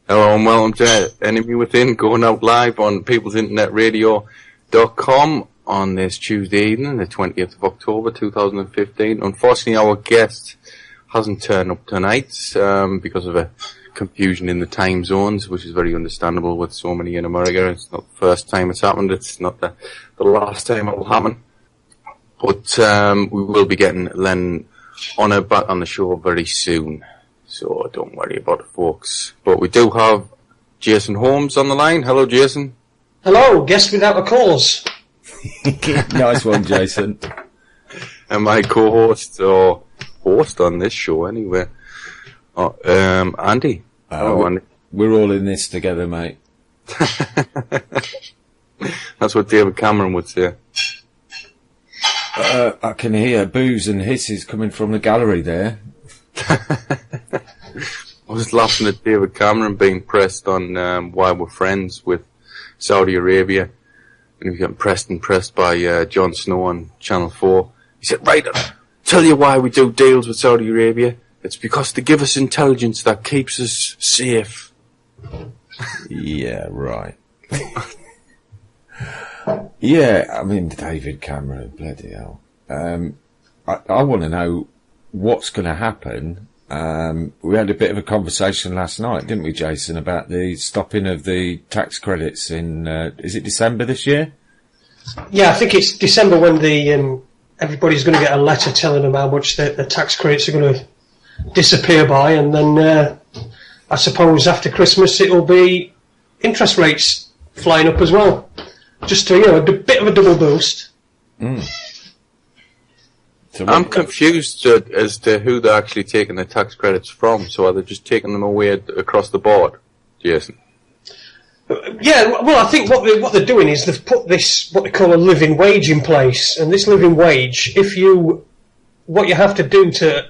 Hello and welcome to Enemy Within, going out live on peoplesinternetradio.com on this Tuesday evening, the 20th of October 2015. Unfortunately, our guest hasn't turned up tonight because of a confusion in the time zones, which is very understandable with so many in America. It's not the first time it's happened. It's not the last time it will happen. But we will be getting Lenon Honor back on the show very soon. So don't worry about it, folks. But we do have Jason Holmes on the line. Hello, Jason. Hello, guest without a cause. Nice one, Jason. And my co-host, or host on this show anyway, Andy. Hello, Andy. We're all in this together, mate. That's what David Cameron would say. I can hear boos and hisses coming from the gallery there. I was laughing at David Cameron being pressed on why we're friends with Saudi Arabia, and he was getting pressed by Jon Snow on Channel 4. He said, right, I'll tell you why we do deals with Saudi Arabia. It's because they give us intelligence that keeps us safe. Yeah, right. Yeah, I mean, David Cameron, bloody hell. I want to know what's going to happen. We had a bit of a conversation last night, didn't we, Jason, about the stopping of the tax credits in, is it December this year? Yeah, I think it's December when the everybody's going to get a letter telling them how much the tax credits are going to disappear by, and then I suppose after Christmas it'll be interest rates flying up as well. Just to, a bit of a double boost. Mm. So I'm confused as to who they're actually taking the tax credits from. So are they just taking them away across the board, Jason? Yeah, well, I think what they're doing is they've put this, what they call a living wage in place. And this living wage, what you have to do to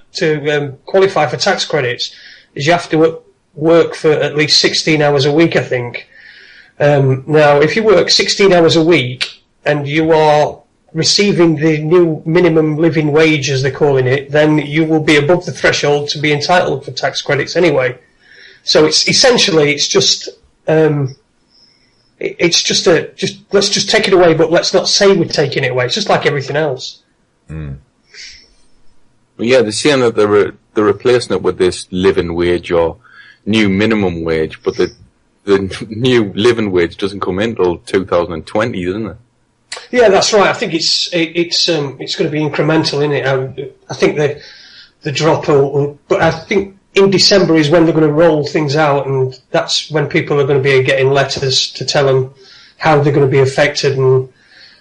qualify for tax credits is you have to work for at least 16 hours a week, I think. Now, if you work 16 hours a week and you are receiving the new minimum living wage, as they're calling it, then you will be above the threshold to be entitled for tax credits anyway. So it's essentially, let's just take it away, but let's not say we're taking it away. It's just like everything else. Mm. Well, yeah, they're saying that they're replacing it with this living wage or new minimum wage, but the new living wage doesn't come in until 2020, doesn't it? Yeah, that's right. I think it's going to be incremental, isn't it? I think the drop will, but I think in December is when they're going to roll things out, and that's when people are going to be getting letters to tell them how they're going to be affected and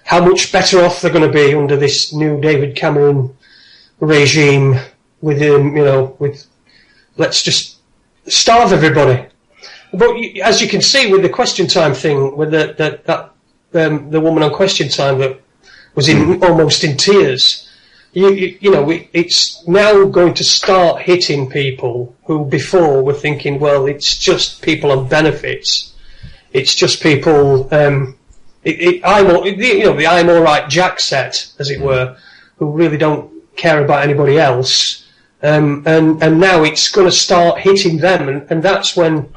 how much better off they're going to be under this new David Cameron regime with let's just starve everybody. But as you can see with the question time thing, with the woman on question time that was almost in tears, it's now going to start hitting people who before were thinking, well, it's just people on benefits, it's just people, the I'm all right Jack set, as it were, who really don't care about anybody else, and now it's going to start hitting them, and that's when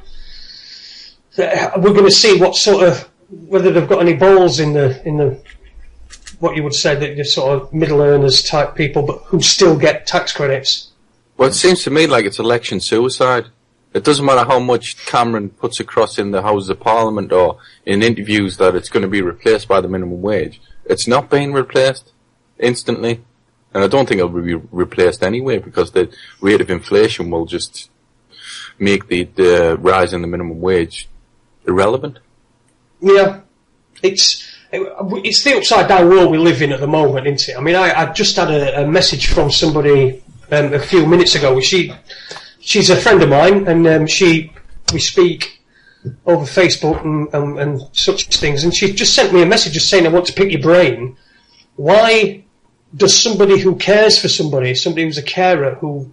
we're going to see what sort of, whether they've got any balls in the what you would say the sort of middle earners type people, but who still get tax credits. Well, it seems to me like it's election suicide. It doesn't matter how much Cameron puts across in the Houses of Parliament or in interviews that it's going to be replaced by the minimum wage. It's not being replaced instantly, and I don't think it'll be replaced anyway, because the rate of inflation will just make the rise in the minimum wage irrelevant. Yeah, it's the upside down world we live in at the moment, isn't it? I mean, I just had a message from somebody a few minutes ago. She's a friend of mine, and we speak over Facebook and such things, and she just sent me a message just saying, I want to pick your brain. Why does somebody who cares for somebody who's a carer, who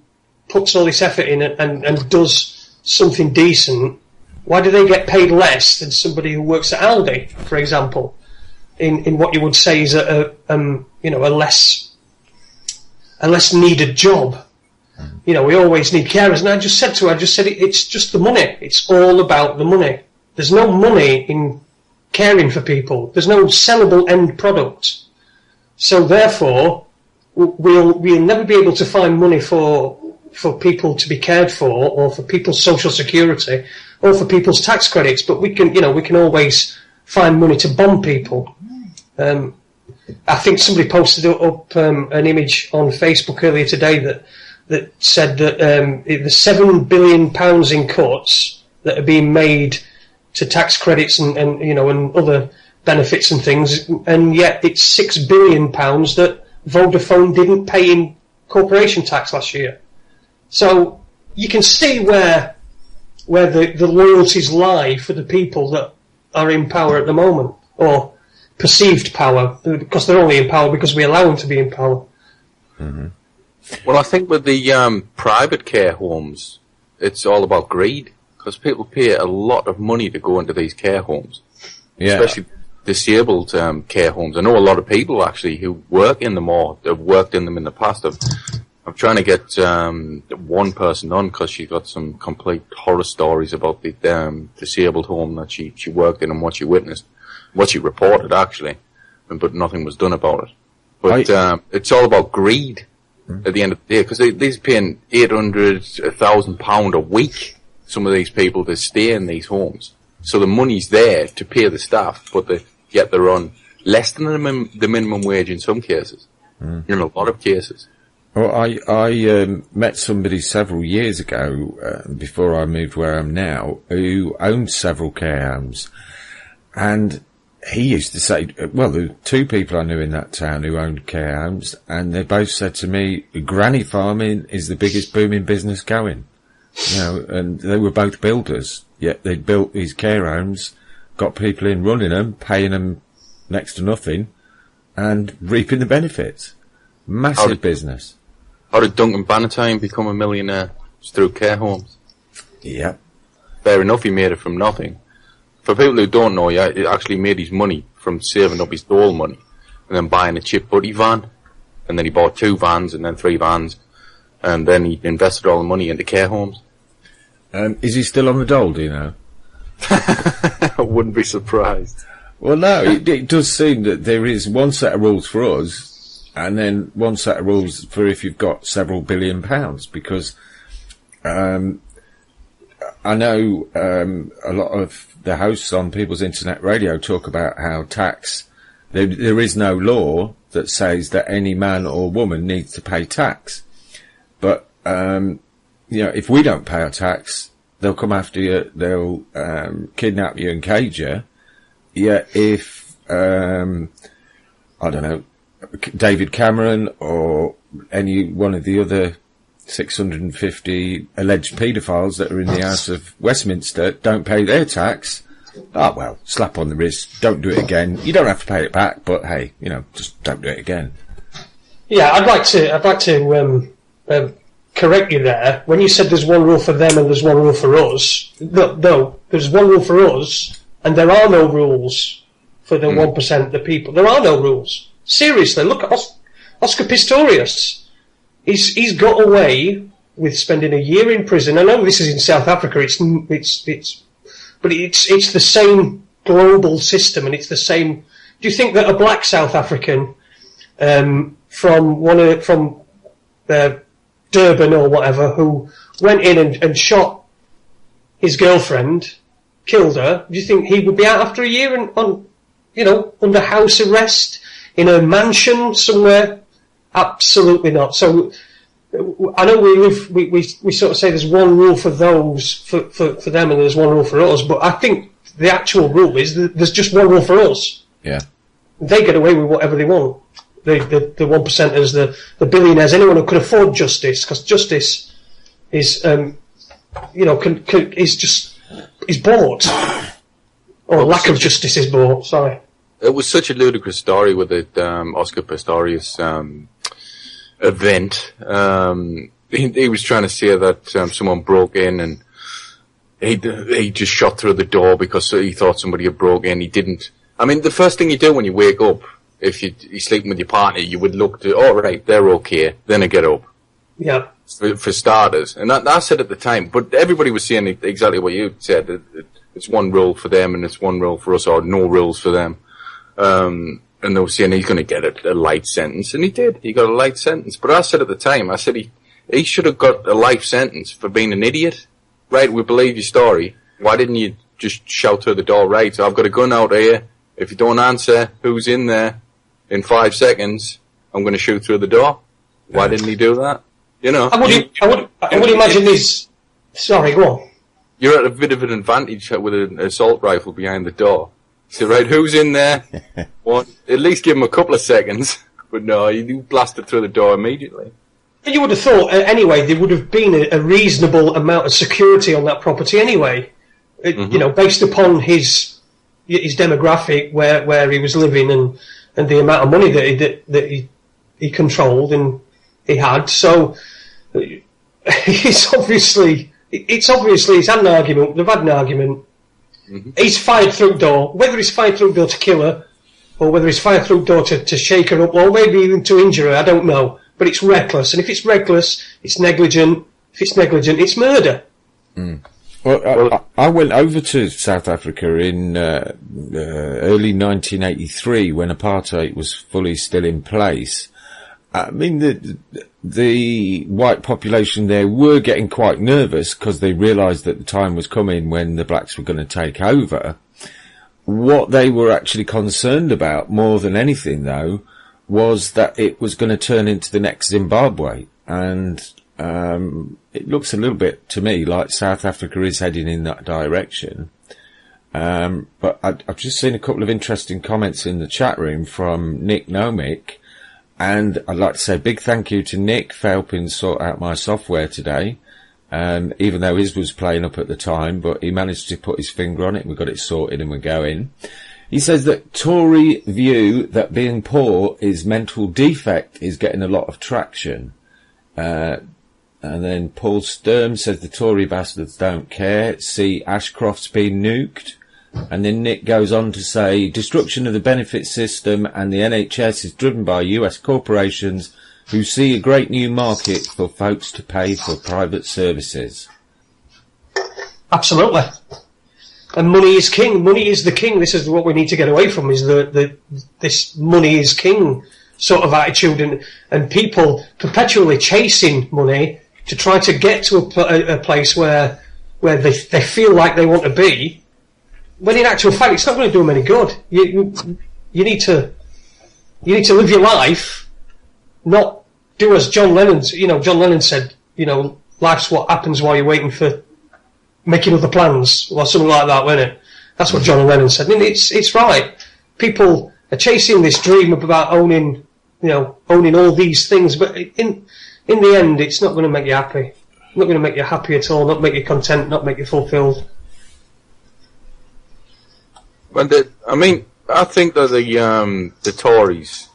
puts all this effort in and does something decent, why do they get paid less than somebody who works at Aldi, for example, in what you would say is a less needed job? You know, we always need carers. And I just said to her, it's just the money. It's all about the money. There's no money in caring for people. There's no sellable end product. So therefore, we'll never be able to find money for people to be cared for, or for people's social security, or for people's tax credits. But we can always find money to bomb people. I think somebody posted up an image on Facebook earlier today that said that the £7 billion in cuts that are being made to tax credits and other benefits and things, and yet it's £6 billion that Vodafone didn't pay in corporation tax last year. So you can see where the loyalties lie for the people that are in power at the moment, or perceived power, because they're only in power because we allow them to be in power. Mm-hmm. Well, I think with the private care homes, it's all about greed, because people pay a lot of money to go into these care homes, especially disabled care homes. I know a lot of people actually who work in them or have worked in them in the past. I'm trying to get one person on because she got some complete horror stories about the disabled home that she worked in and what she witnessed, what she reported actually, but nothing was done about it. But it's all about greed at the end of the day, because they're paying £800,000 a week, some of these people, to stay in these homes. So the money's there to pay the staff, but yet they're on less than the minimum wage in some cases, in a lot of cases. Well, I met somebody several years ago, before I moved where I am now, who owned several care homes. And he used to say, well, there were two people I knew in that town who owned care homes, and they both said to me, granny farming is the biggest booming business going. You know, and they were both builders, yet they'd built these care homes, got people in running them, paying them next to nothing, and reaping the benefits. Massive business. How did Duncan Bannatyne become a millionaire? Just through care homes. Yeah. Fair enough, he made it from nothing. For people who don't know, he actually made his money from saving up his dole money and then buying a chip buddy van. And then he bought 2 vans and then 3 vans. And then he invested all the money into care homes. Is he still on the dole, do you know? I wouldn't be surprised. Well, no, it does seem that there is one set of rules for us, and then one set of rules for if you've got several £1 billion, because I know a lot of the hosts on People's Internet Radio talk about how there is no law that says that any man or woman needs to pay tax. But, if we don't pay our tax, they'll come after you, they'll kidnap you and cage you. Yeah, if, I don't know, David Cameron or any one of the other 650 alleged paedophiles that are in the House of Westminster don't pay their tax, well, slap on the wrist, don't do it again. You don't have to pay it back, but hey, just don't do it again. Yeah, I'd like to correct you there. When you said there's one rule for them and there's one rule for us, no, there's one rule for us, and there are no rules for the 1%, the people. There are no rules. Seriously, look at Oscar Pistorius. He's got away with spending a year in prison. I know this is in South Africa. But it's the same global system, and it's the same. Do you think that a black South African from Durban or whatever, who went in and shot his girlfriend, killed her, do you think he would be out after a year under house arrest in a mansion somewhere? Absolutely not. So I know we sort of say there's one rule for those for them and there's one rule for us, but I think the actual rule is that there's just one rule for us. Yeah. They get away with whatever they want. The 1%ers, the billionaires, anyone who could afford justice, because justice is is bought, or lack of justice is bought. Sorry. It was such a ludicrous story with the Oscar Pistorius event. He was trying to say that someone broke in and he just shot through the door because he thought somebody had broke in. He didn't. I mean, the first thing you do when you wake up, if you're sleeping with your partner, you would look to, all right, they're okay, then I get up. Yeah. for starters. And I said at the time, but everybody was saying exactly what you said. It's one rule for them and it's one rule for us, or no rules for them. And they were saying he's going to get a light sentence, and he did. He got a light sentence. But I said at the time, I said he should have got a life sentence for being an idiot. Right, we believe your story. Why didn't you just shout through the door, right, so I've got a gun out here. If you don't answer who's in there in 5 seconds, I'm going to shoot through the door. Why didn't he do that? You know. I would imagine this. Sorry, go on. You're at a bit of an advantage with an assault rifle behind the door. So, right, who's in there? Well, at least give him a couple of seconds. But no, you blasted through the door immediately. You would have thought, anyway, there would have been a reasonable amount of security on that property anyway. You know, based upon his demographic, where he was living, and the amount of money that he controlled and he had. So it's obviously he's had an argument. They've had an argument. He's fired through door. Whether he's fired through door to kill her, or whether he's fired through door to shake her up, or maybe even to injure her, I don't know. But it's reckless, and if it's reckless, it's negligent. If it's negligent, it's murder. Well, I went over to South Africa in early 1983 when apartheid was fully still in place. I mean, the white population there were getting quite nervous because they realised that the time was coming when the blacks were going to take over. What they were actually concerned about more than anything, though, was that it was going to turn into the next Zimbabwe. And it looks a little bit to me like South Africa is heading in that direction. But I've just seen a couple of interesting comments in the chat room from Nick Nomick. And I'd like to say a big thank you to Nick for helping sort out my software today. Even though his was playing up at the time, but he managed to put his finger on it and we got it sorted and we're going. He says that Tory view that being poor is mental defect is getting a lot of traction. And then Paul Sturm says the Tory bastards don't care. See, Ashcroft's been nuked. And then Nick goes on to say destruction of the benefit system and the NHS is driven by US corporations who see a great new market for folks to pay for private services. Absolutely. And money is king. Money is the king. This is what we need to get away from, is this money is king sort of attitude, and people perpetually chasing money to try to get to a place where they feel like they want to be, when in actual fact it's not going to do them any good. You need to live your life, not do as John Lennon said, life's what happens while you're waiting for making other plans, or something like that, wasn't it? That's what John Lennon said. I mean, it's right. People are chasing this dream about owning all these things, but in the end, it's not going to make you happy. Not going to make you happy at all. Not make you content. Not make you fulfilled. Well, I think that the Tories,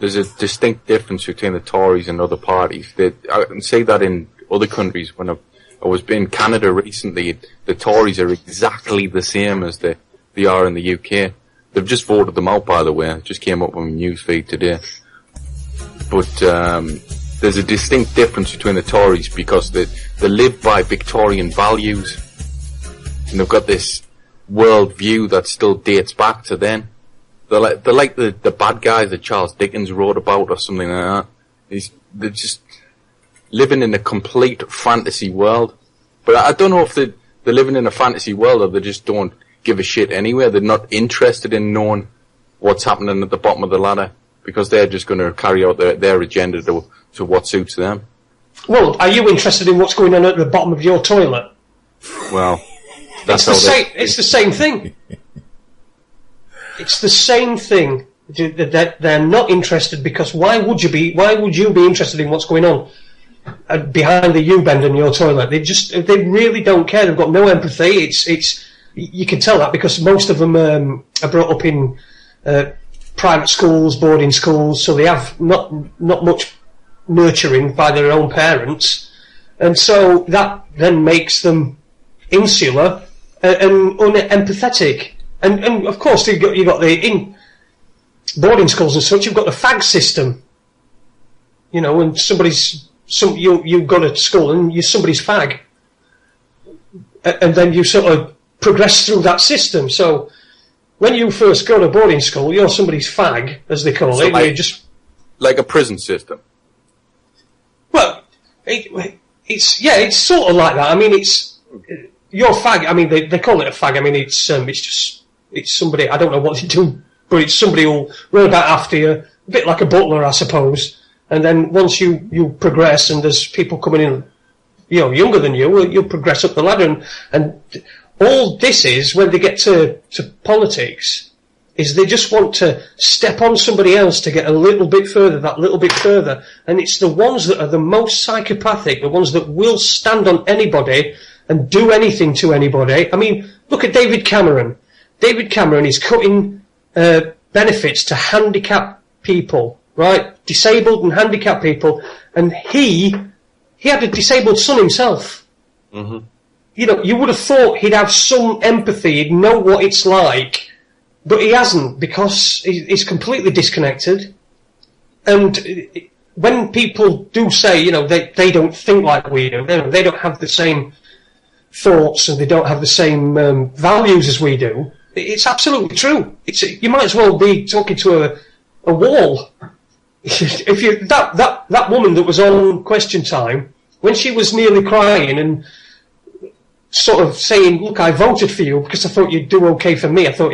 there's a distinct difference between the Tories and other parties. I can say that in other countries. When I was in Canada recently, the Tories are exactly the same as they are in the UK. They've just voted them out, by the way. It just came up on my newsfeed today. But there's a distinct difference between the Tories because they live by Victorian values, and they've got this world view that still dates back to then. They're like the bad guys that Charles Dickens wrote about or something like that. They're just living in a complete fantasy world. But I don't know if they're living in a fantasy world or they just don't give a shit anyway. They're not interested in knowing what's happening at the bottom of the ladder because they're just going to carry out their agenda to what suits them. Well, are you interested in what's going on at the bottom of your toilet? Well, it's the same thing. It's the same thing. They're not interested because why would you be interested in what's going on behind the U-bend in your toilet? They really don't care. They've got no empathy. You can tell that because most of them are brought up in private schools, boarding schools, so they have not much nurturing by their own parents, and so that then makes them insular and unempathetic. And of course you got in boarding schools and such, you've got the fag system. When somebody's you go to school and you're somebody's fag, and then you sort of progress through that system. So when you first go to boarding school, you're somebody's fag, as they call it. Like, you're just like a prison system. Well, it's sort of like that. I mean, it's your fag. I mean, they call it a fag. I mean, it's somebody. I don't know what they do, but it's somebody who'll run about after you, a bit like a butler, I suppose. And then once you progress, and there's people coming in, younger than you'll progress up the ladder. And all this is, when they get to politics, is they just want to step on somebody else to get a little bit further, that little bit further. And it's the ones that are the most psychopathic, the ones that will stand on anybody and do anything to anybody. I mean, look at David Cameron. David Cameron is cutting benefits to handicapped people, right? Disabled and handicapped people. And he had a disabled son himself. Mm-hmm. You would have thought he'd have some empathy, he'd know what it's like, but he hasn't, because he's completely disconnected. And when people do say, they don't think like we do, they don't have the same thoughts and they don't have the same values as we do, it's absolutely true. You might as well be talking to a wall. If you that woman that was on Question Time, when she was nearly crying and sort of saying, look, I voted for you because I thought you'd do okay for me. I thought,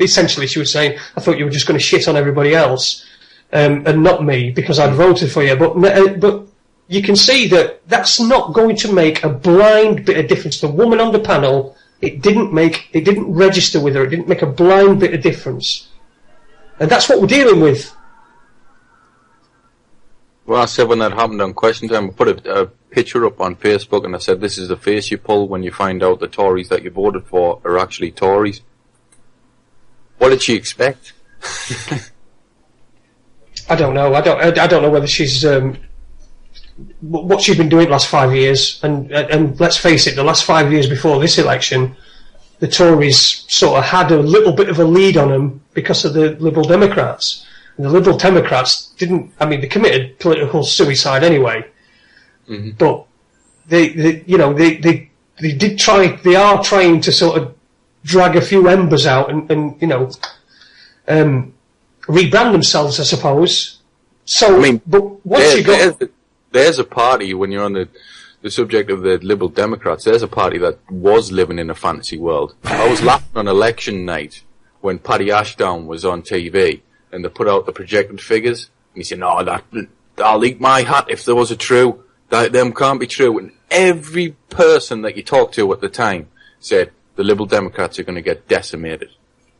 essentially she was saying, I thought you were just going to shit on everybody else, and not me, because I'd voted for you. But you can see that that's not going to make a blind bit of difference. The woman on the panel, it didn't register with her. It didn't make a blind bit of difference. And that's what we're dealing with. Well, I said when that happened on Question Time, I put a picture up on Facebook and I said, this is the face you pull when you find out the Tories that you voted for are actually Tories. What did she expect? I don't know. I don't know whether she's what she's been doing the last 5 years. And let's face it, the last 5 years before this election, the Tories sort of had a little bit of a lead on them because of the Liberal Democrats. And the Liberal Democrats they committed political suicide anyway. Mm-hmm. But they did try. They are trying to sort of drag a few embers out and rebrand themselves, I suppose. So, but once there's a party, when you're on the subject of the Liberal Democrats, there's a party that was living in a fantasy world. I was laughing on election night when Paddy Ashdown was on TV and they put out the projected figures, and he said, "No, I'll eat my hat if there was a true. Them can't be true." And every person that you talked to at the time said the Liberal Democrats are going to get decimated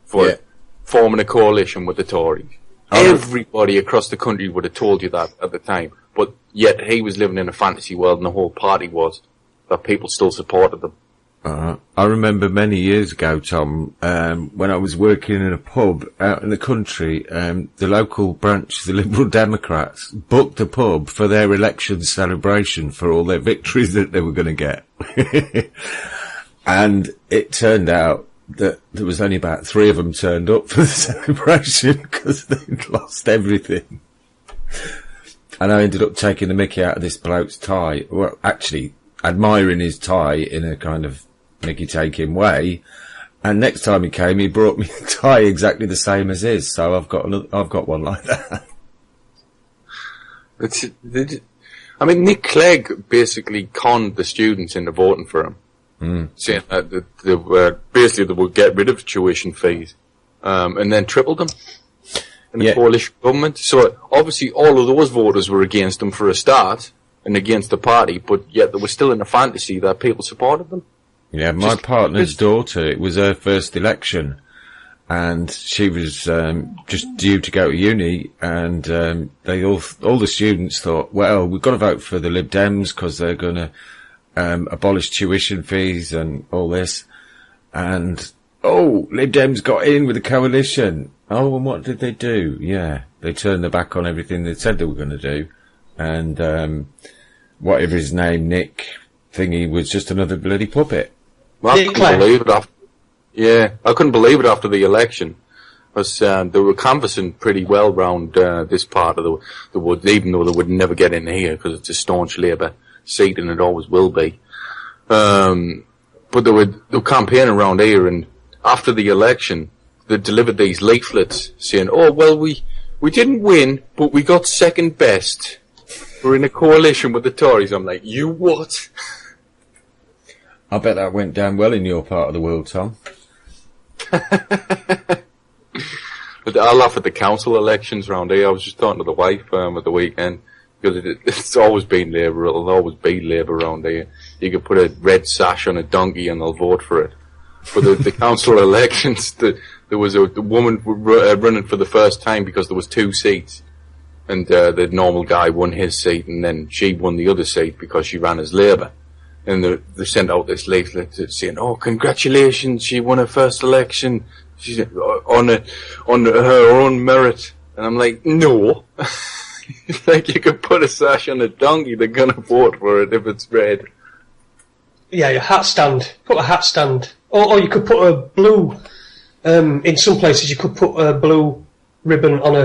for forming a coalition with the Tories. Everybody across the country would have told you that at the time. But yet he was living in a fantasy world, and the whole party was, that people still supported them. I remember many years ago, Tom, when I was working in a pub out in the country, the local branch of the Liberal Democrats booked a pub for their election celebration for all their victories that they were going to get. And it turned out that there was only about 3 of them turned up for the celebration because they'd lost everything. And I ended up taking the mickey out of this bloke's tie. Well, actually, admiring his tie in a kind of mickey-taking way. And next time he came, he brought me a tie exactly the same as his. So I've got one like that. Nick Clegg basically conned the students into voting for him. Saying that they would get rid of tuition fees, and then tripled them in the coalition government. So obviously all of those voters were against them for a start and against the party, but yet they were still in a fantasy that people supported them. Yeah, my partner's daughter, it was her first election, and she was just due to go to uni, and they all the students thought, well, we've got to vote for the Lib Dems because they're going to abolish tuition fees and all this. And, Lib Dems got in with the coalition. Oh, and what did they do? Yeah, they turned their back on everything they said they were going to do. And whatever his name, Nick thingy, was just another bloody puppet. Well, I couldn't believe it after the election. Because they were canvassing pretty well round this part of the woods, even though they would never get in here because it's a staunch Labour seat and it always will be. But they were campaigning around here, and after the election, they delivered these leaflets saying, "Oh well, we didn't win, but we got second best. We're in a coalition with the Tories." I'm like, you what? I bet that went down well in your part of the world, Tom. I laugh at the council elections round here. I was just talking to the wife at the weekend, because it's always been Labour. It'll always be Labour around here. You could put a red sash on a donkey and they'll vote for it. But the council elections, there was a woman running for the first time because there was 2 seats. And the normal guy won his seat, and then she won the other seat because she ran as Labour. And they sent out this leaflet saying, "Oh, congratulations, she won her first election. She's on her own merit." And I'm like, no. Like, you could put a sash on a donkey, they're gonna vote for it if it's red. Yeah, your hat stand. Put a hat stand. Or you could put a blue, in some places you could put a blue ribbon on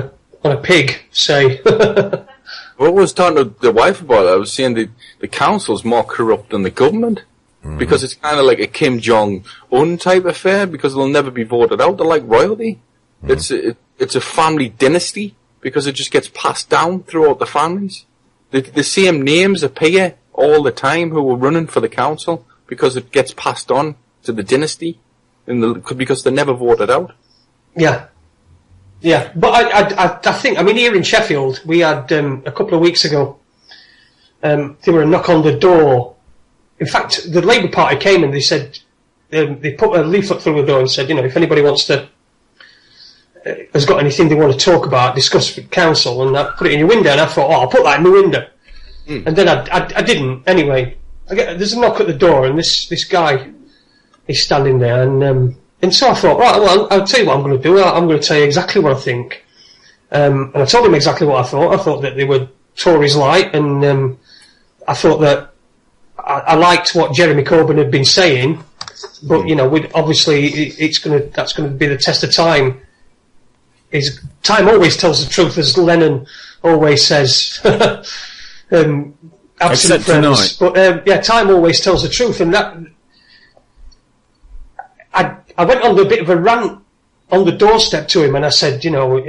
a pig, say. Well, I was talking to the wife about it. I was saying the council's more corrupt than the government. Because it's kind of like a Kim Jong-un type affair, because they'll never be voted out. They're like royalty. It's a family dynasty, because it just gets passed down throughout the families. The same names appear all the time who are running for the council, because it gets passed on to the dynasty, because they're never voted out. Yeah. Yeah, but I think, I mean, here in Sheffield, we had, a couple of weeks ago, there were a knock on the door. In fact, the Labour Party came and they said, they put a leaflet through the door and said, you know, if anybody wants to, has got anything they want to talk about, discuss with council, and I put it in your window, and I thought, oh, I'll put that in the window. And then I didn't. Anyway, there's a knock at the door, and this guy is standing there, and so I thought, right, well, I'll tell you what I'm going to do. I'm going to tell you exactly what I think. And I told him exactly what I thought. I thought that they were Tories light, and I thought that I liked what Jeremy Corbyn had been saying, but you know, obviously that's going to be the test of time. Time always tells the truth, as Lenon always says. Absent friends, but yeah, time always tells the truth, and that I went on a bit of a rant on the doorstep to him, and I said, you know,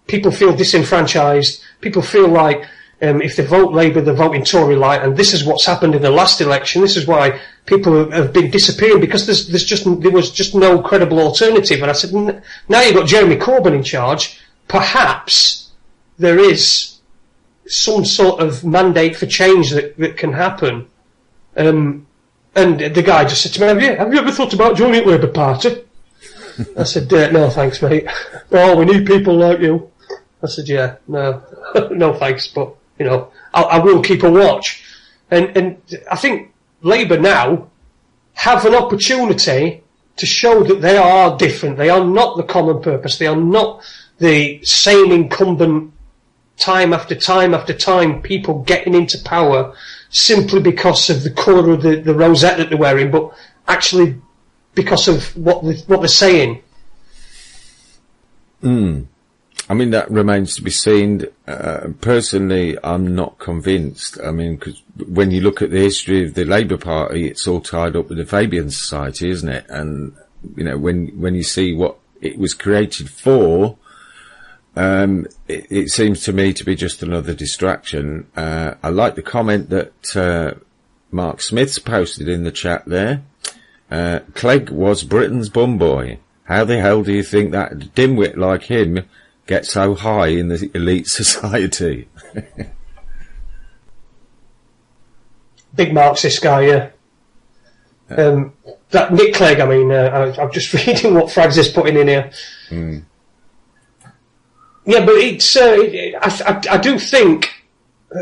people feel disenfranchised. People feel like if they vote Labour, they're voting Tory light, and this is what's happened in the last election. This is why people have been disappearing, because there was just no credible alternative. And I said, now you've got Jeremy Corbyn in charge, perhaps there is some sort of mandate for change that can happen. And the guy just said to me, have you ever thought about joining the Labour Party? I said, no thanks, mate. Oh, we need people like you. I said, yeah, no, no thanks, but, you know, I will keep a watch. And I think Labour now have an opportunity to show that they are different. They are not the common purpose. They are not the same incumbent time after time after time people getting into power simply because of the colour of the rosette that they're wearing, but actually because of what they're saying. I mean, that remains to be seen. Personally, I'm not convinced. I mean, because when you look at the history of the Labour Party, it's all tied up with the Fabian Society, isn't it? And, you know, when you see what it was created for, it seems to me to be just another distraction. I like the comment that Mark Smith's posted in the chat there. Clegg was Britain's bum boy. How the hell do you think that dimwit like him gets so high in the elite society? Big Marxist guy, yeah. That Nick Clegg, I mean, I'm just reading what Frags is putting in here. Yeah, but it's. I do think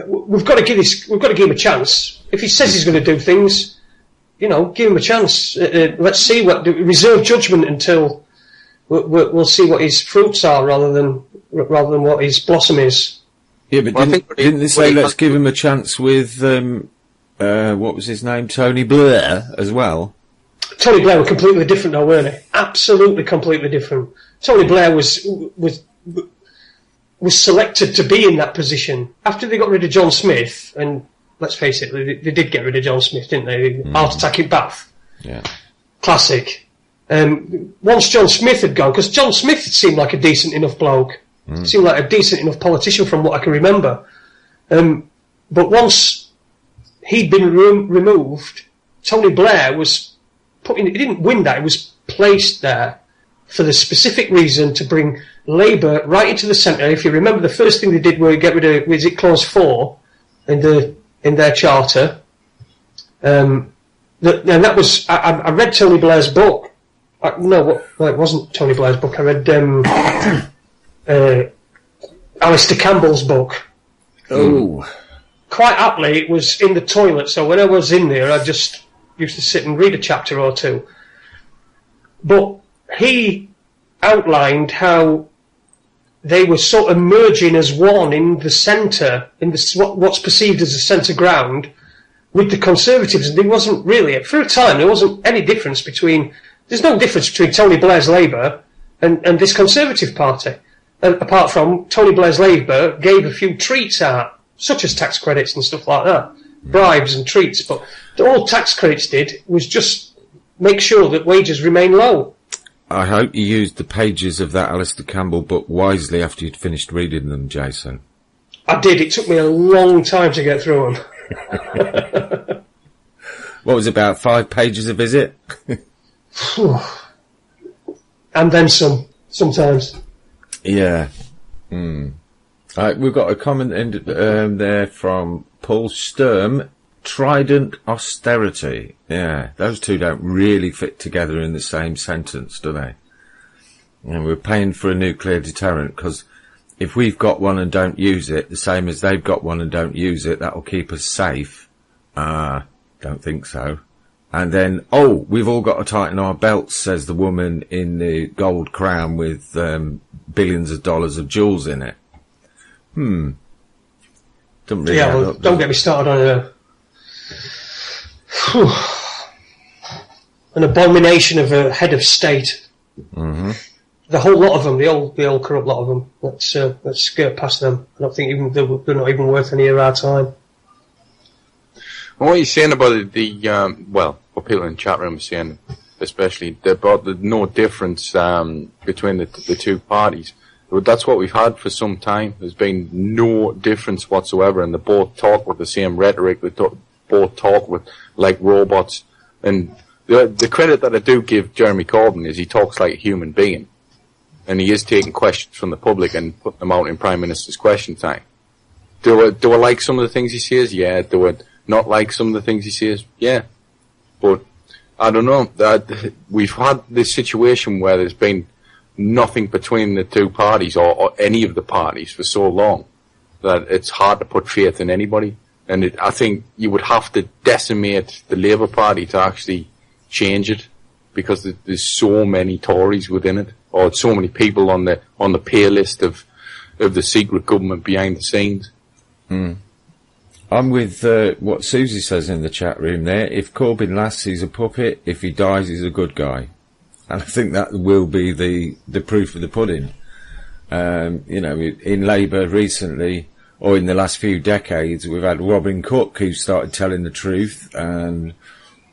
we've got to give him a chance. If he says he's going to do things, you know, give him a chance. Let's see reserve judgment until we'll see what his fruits are, rather than what his blossom is. Yeah, but didn't they say let's give him a chance with what was his name, Tony Blair, as well? Tony Blair were completely different though, weren't they? Absolutely completely different. Tony Blair was selected to be in that position. After they got rid of John Smith, and let's face it, they did get rid of John Smith, didn't they? Heart attack in Bath. Yeah. Classic. Once John Smith had gone, because John Smith seemed like a decent enough bloke, seemed like a decent enough politician from what I can remember. But once he'd been removed, Tony Blair was put in, he didn't win that, he was placed there for the specific reason to bring Labour right into the centre. If you remember, the first thing they did was get rid of, was it Clause 4 in their charter? And that was, I read Tony Blair's book. It wasn't Tony Blair's book. I read Alistair Campbell's book. Oh. Quite aptly, it was in the toilet, so when I was in there, I just used to sit and read a chapter or two. But he outlined how they were sort of merging as one in the centre, in what's perceived as the centre ground, with the Conservatives. And there wasn't really, for a time, there wasn't any difference between, there's no difference between Tony Blair's Labour and this Conservative Party. Apart from Tony Blair's Labour gave a few treats out, such as tax credits and stuff like that, bribes and treats. But all tax credits did was just make sure that wages remain low. I hope you used the pages of that Alistair Campbell book wisely after you'd finished reading them, Jason. I did. It took me a long time to get through them. What was it, about 5 pages a visit? And then some, sometimes. Yeah. We've got a comment there from Paul Sturm. Trident austerity. Yeah, those two don't really fit together in the same sentence, do they? And we're paying for a nuclear deterrent because if we've got one and don't use it, the same as they've got one and don't use it, that'll keep us safe. Don't think so. And then, we've all got to tighten our belts, says the woman in the gold crown with billions of dollars of jewels in it. Doesn't really don't get me started on an abomination of a head of state. Mm-hmm. The whole lot of them, the old corrupt lot of them. Let's skirt past them. I don't think they're not even worth any of our time. What are you saying about what people in the chat room are saying, especially about the no difference between the two parties. That's what we've had for some time. There's been no difference whatsoever, and they both talk with the same rhetoric. They both talk with like robots. And the credit that I do give Jeremy Corbyn is he talks like a human being, and he is taking questions from the public and putting them out in Prime Minister's Question Time. Do I like some of the things he says? Yeah. Do I not like some of the things he says? Yeah. But I don't know. We've had this situation where there's been nothing between the two parties or any of the parties for so long that it's hard to put faith in anybody. And I think you would have to decimate the Labour Party to actually change it, because there's so many Tories within it, or so many people on the pay list of the secret government behind the scenes. I'm with what Susie says in the chat room there. If Corbyn lasts, he's a puppet. If he dies, he's a good guy. And I think that will be the proof of the pudding. In Labour recently, or in the last few decades, we've had Robin Cook who started telling the truth, and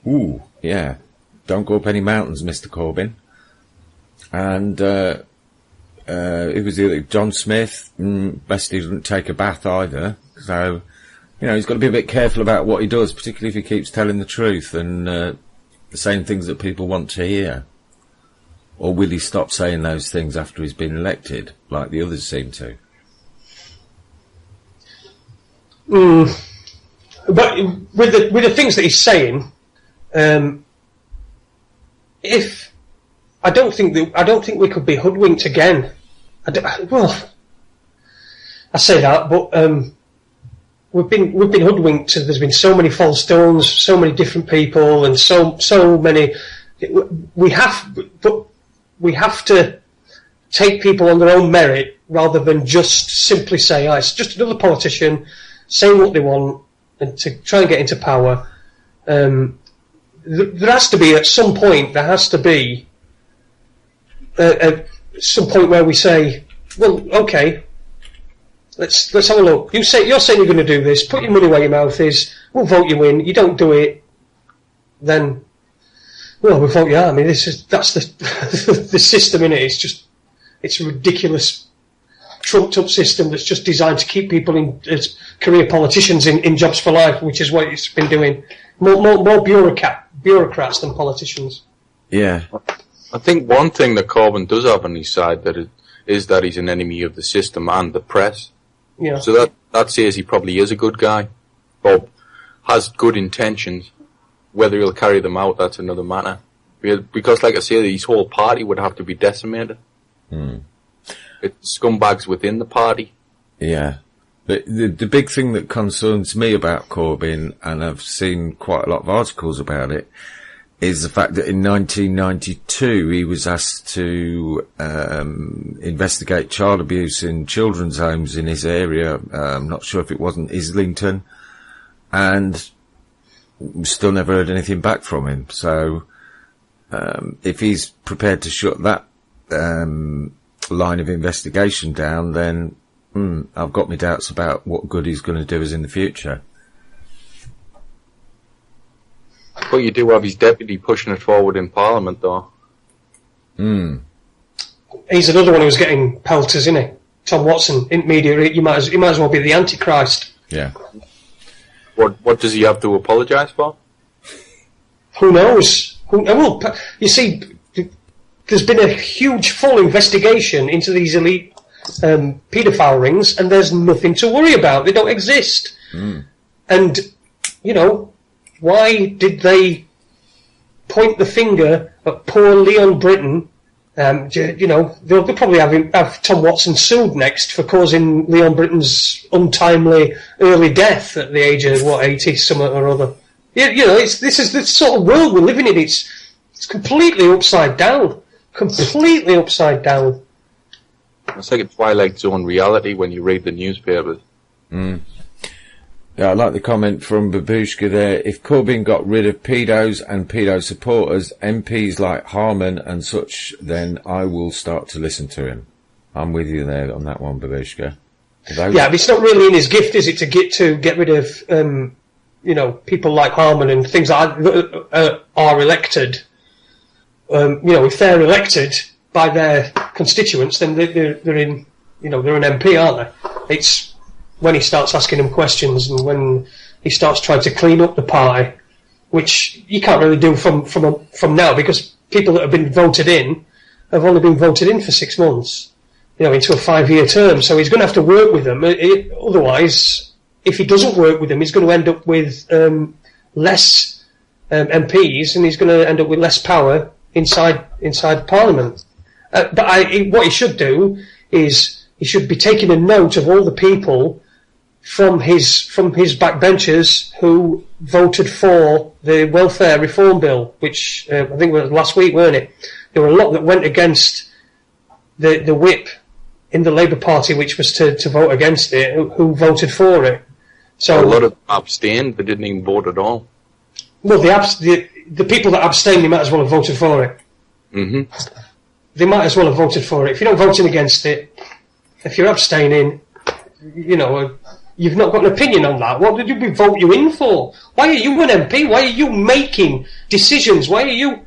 don't go up any mountains, Mr. Corbyn. And it was either John Smith, best he doesn't take a bath either. So, he's got to be a bit careful about what he does, particularly if he keeps telling the truth and saying things that people want to hear. Or will he stop saying those things after he's been elected, like the others seem to? But with the things that he's saying, if I don't think we could be hoodwinked again. I say that, but we've been hoodwinked. There's been so many false dawns, so many different people, and so many. We have to take people on their own merit rather than just simply say, it's just another politician saying what they want and to try and get into power. there has to be, at some point, there has to be some point where we say, well, okay, let's have a look. You're saying you're going to do this. Put your money where your mouth is. We'll vote you in. You don't do it, then, well, we'll vote you out. I mean, that's the the system in it. It's a ridiculous, trumped up system that's just designed to keep people as career politicians in jobs for life, which is what it's been doing. More bureaucrats than politicians. Yeah. I think one thing that Corbyn does have on his side is that he's an enemy of the system and the press. Yeah. So that says he probably is a good guy. Bob has good intentions. Whether he'll carry them out, that's another matter. Because, like I say, his whole party would have to be decimated. It's scumbags within the party. Yeah. The big thing that concerns me about Corbyn, and I've seen quite a lot of articles about it, is the fact that in 1992 he was asked to investigate child abuse in children's homes in his area. I'm not sure if it wasn't Islington, and still never heard anything back from him. So if he's prepared to shut that line of investigation down, then I've got my doubts about what good he's going to do us in the future. But you do have his deputy pushing it forward in Parliament, though. He's another one who's getting pelters, isn't he? Tom Watson, in media, he might as well be the Antichrist. Yeah. What does he have to apologise for? Who knows? Well, you see, there's been a huge full investigation into these elite paedophile rings, and there's nothing to worry about. They don't exist. And, you know, why did they point the finger at poor Leon Britton? You know, they'll probably have Tom Watson sued next for causing Leon Britton's untimely early death at the age of, 80 something or other. You know, this is the sort of world we're living in. It's completely upside down. Completely upside down. It's like a Twilight Zone reality when you read the newspapers. Yeah, I like the comment from Babushka there. If Corbyn got rid of pedos and pedo supporters, MPs like Harman and such, then I will start to listen to him. I'm with you there on that one, Babushka. Yeah, but it's not really in his gift, is it, to get rid of, you know, people like Harman and things like that are elected. You know, if they're elected by their constituents, then they're in, you know, they're an MP, aren't they? It's when he starts asking them questions and when he starts trying to clean up the party, which you can't really do from now, because people that have been voted in have only been voted in for 6 months, you know, into a 5-year term. So he's going to have to work with them. Otherwise, if he doesn't work with them, he's going to end up with less MPs, and he's going to end up with less power inside Parliament. But what he should do is he should be taking a note of all the people from his backbenchers who voted for the welfare reform bill, which I think was last week, weren't it? There were a lot that went against the whip in the Labour Party, which was to vote against it, who voted for it. So a lot of abstained, but didn't even vote at all. Well, the people that abstained, they might as well have voted for it. They might as well have voted for it. If you're not voting against it, if you're abstaining, you know, you've not got an opinion on that. What did we vote you in for? Why are you an MP? Why are you making decisions? Why are you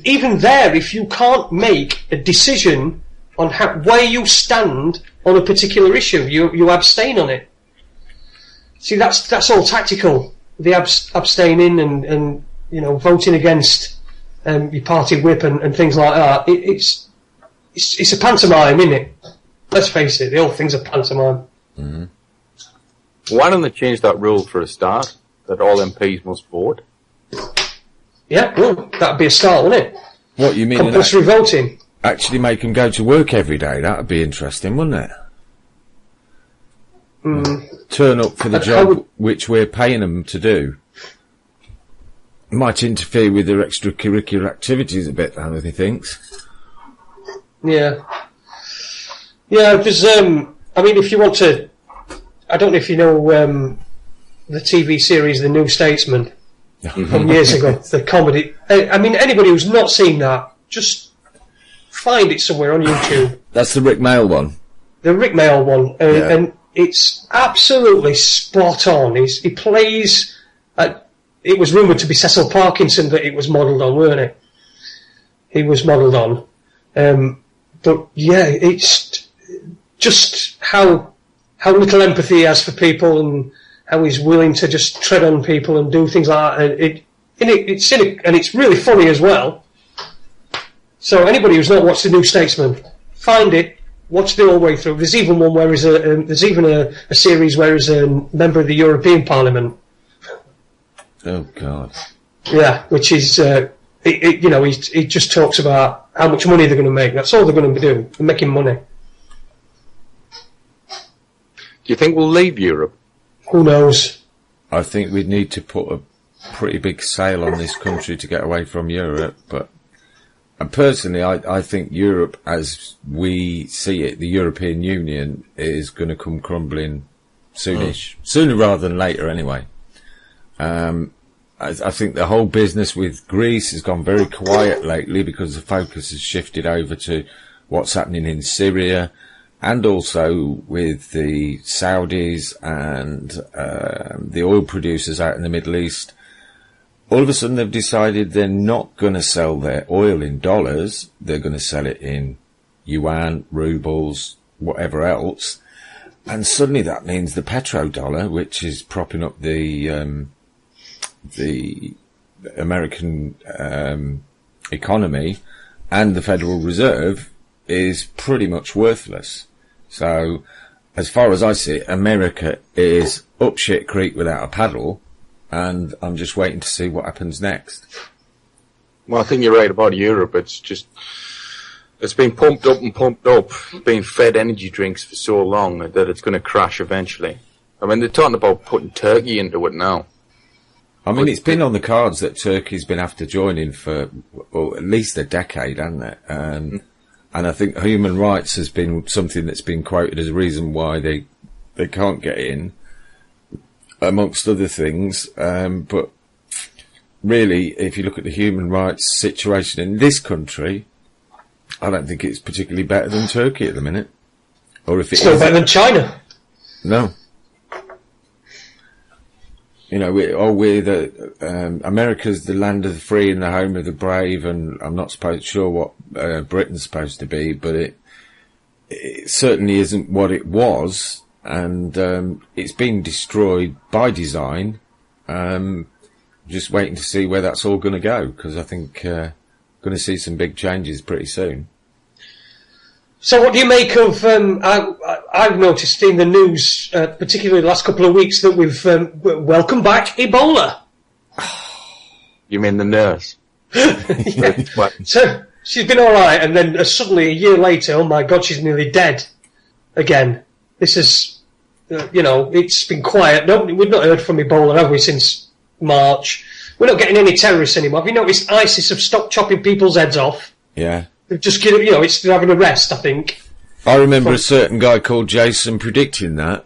even there if you can't make a decision on where you stand on a particular issue? You abstain on it. See, that's all tactical. The abstaining and you know, voting against your party whip and things like that. It's a pantomime, isn't it? Let's face it, the whole thing's a pantomime. Why don't they change that rule for a start, that all MPs must vote? Yeah, well, that'd be a start, wouldn't it? What you mean? Compulsory voting. Actually make them go to work every day. That would be interesting, wouldn't it? Turn up for the job which we're paying them to do. Might interfere with their extracurricular activities a bit, Anthony thinks. Yeah. Yeah, because, I mean, if you want to... I don't know if you know the TV series The New Statesman. from years ago. The comedy. I mean, anybody who's not seen that, just find it somewhere on YouTube. That's the Rick Mail one. The Rick Mail one, and it's absolutely spot on. He plays. It was rumoured to be Cecil Parkinson that it was modelled on, weren't it? He was modelled on. But yeah, it's just how little empathy he has for people and how he's willing to just tread on people and do things like that. And it's really funny as well. So anybody who's not watched The New Statesman, find it, watch it all the way through. There's even one where there's even a series where he's a member of the European Parliament. Oh God! Yeah, which is he just talks about how much money they're going to make. That's all they're going to be doing. They're making money. Do you think we'll leave Europe? Who knows? I think we'd need to put a pretty big sail on this country to get away from Europe. But personally, I think Europe, as we see it, the European Union, is going to come crumbling soonish, sooner rather than later. Anyway. I think the whole business with Greece has gone very quiet lately because the focus has shifted over to what's happening in Syria and also with the Saudis and the oil producers out in the Middle East. All of a sudden they've decided they're not going to sell their oil in dollars. They're going to sell it in yuan, rubles, whatever else. And suddenly that means the petrodollar, which is propping up the American economy and the Federal Reserve, is pretty much worthless. So, as far as I see it, America is up shit creek without a paddle, and I'm just waiting to see what happens next. Well, I think you're right about Europe. It's been pumped up, being fed energy drinks for so long that it's going to crash eventually. I mean, they're talking about putting Turkey into it now. I mean, it's been on the cards that Turkey's been after joining for, well, at least a decade, hasn't it? And I think human rights has been something that's been quoted as a reason why they can't get in, amongst other things. But really, if you look at the human rights situation in this country, I don't think it's particularly better than Turkey at the minute. Or if it's no better than China. No. You know, America's the land of the free and the home of the brave, and I'm not sure what Britain's supposed to be, but it certainly isn't what it was, and it's been destroyed by design. Just waiting to see where that's all going to go, because I think going to see some big changes pretty soon. So what do you make of, I've noticed in the news, particularly the last couple of weeks, that we've welcomed back Ebola. You mean the nurse? Yeah. So she's been alright, and then suddenly a year later, oh my God, she's nearly dead again. This is, it's been quiet. We've not heard from Ebola, have we, since March? We're not getting any terrorists anymore. Have you noticed ISIS have stopped chopping people's heads off? Yeah. They've just, it's having a rest, I think. I remember a certain guy called Jason predicting that.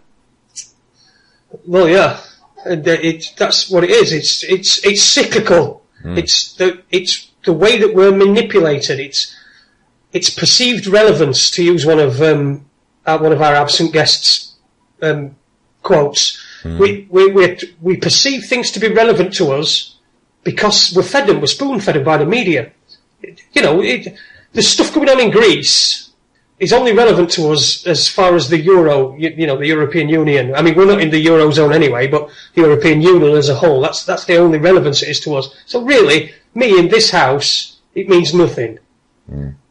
Well, yeah. And that's what it is. It's cyclical. It's the way that we're manipulated. It's perceived relevance, to use one of our absent guests' quotes. We perceive things to be relevant to us because we're spoon-fed them by the media. The stuff going on in Greece is only relevant to us as far as the Euro, the European Union. I mean, we're not in the Eurozone anyway, but the European Union as a whole, that's the only relevance it is to us. So really, me in this house, it means nothing.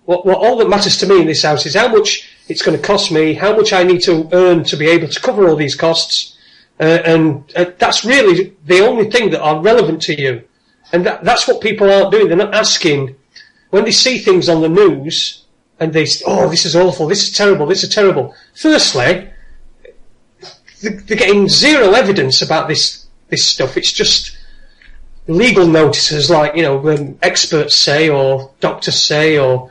What all that matters to me in this house is how much it's going to cost me, how much I need to earn to be able to cover all these costs, and that's really the only thing that are relevant to you. And that's what people aren't doing. They're not asking. When they see things on the news and they say, oh, this is awful, this is terrible, this is terrible. Firstly, they're getting zero evidence about this stuff. It's just legal notices like, experts say or doctors say or,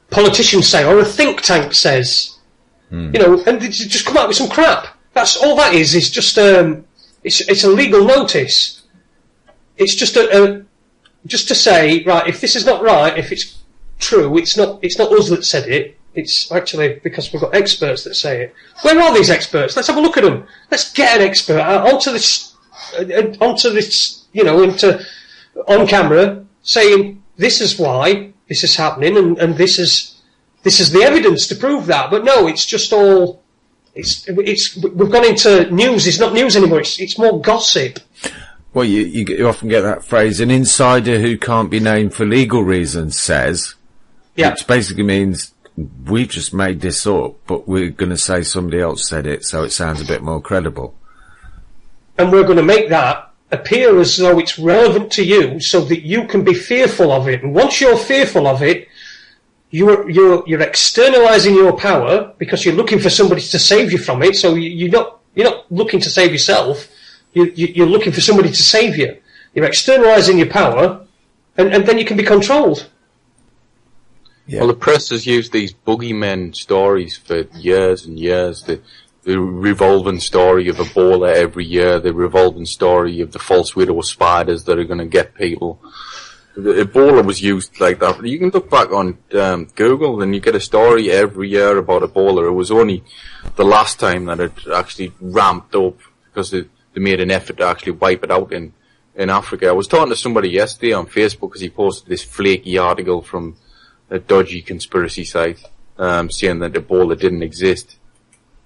politicians say or a think tank says. And they just come out with some crap. That's all that is just It's a legal notice. It's just just to say, right, if this is not right, if it's true, it's not us that said it. It's actually because we've got experts that say it. Where are these experts? Let's have a look at them. Let's get an expert onto this, on camera, saying this is why this is happening, and this is the evidence to prove that. But no, it's just all. We've gone into news. It's not news anymore. It's more gossip. Well, you often get that phrase, an insider who can't be named for legal reasons says, which basically means we've just made this up, but we're going to say somebody else said it, so it sounds a bit more credible. And we're going to make that appear as though it's relevant to you so that you can be fearful of it. And once you're fearful of it, you're externalizing your power because you're looking for somebody to save you from it. So you're not looking to save yourself. You're looking for somebody to save you. You're externalizing your power, and then you can be controlled. Yeah. Well, the press has used these boogeymen stories for years and years. The revolving story of Ebola every year, the revolving story of the false widow spiders that are going to get people. The Ebola was used like that. You can look back on Google and you get a story every year about Ebola. It was only the last time that it actually ramped up because they made an effort to actually wipe it out in Africa. I was talking to somebody yesterday on Facebook because he posted this flaky article from a dodgy conspiracy site saying that Ebola didn't exist.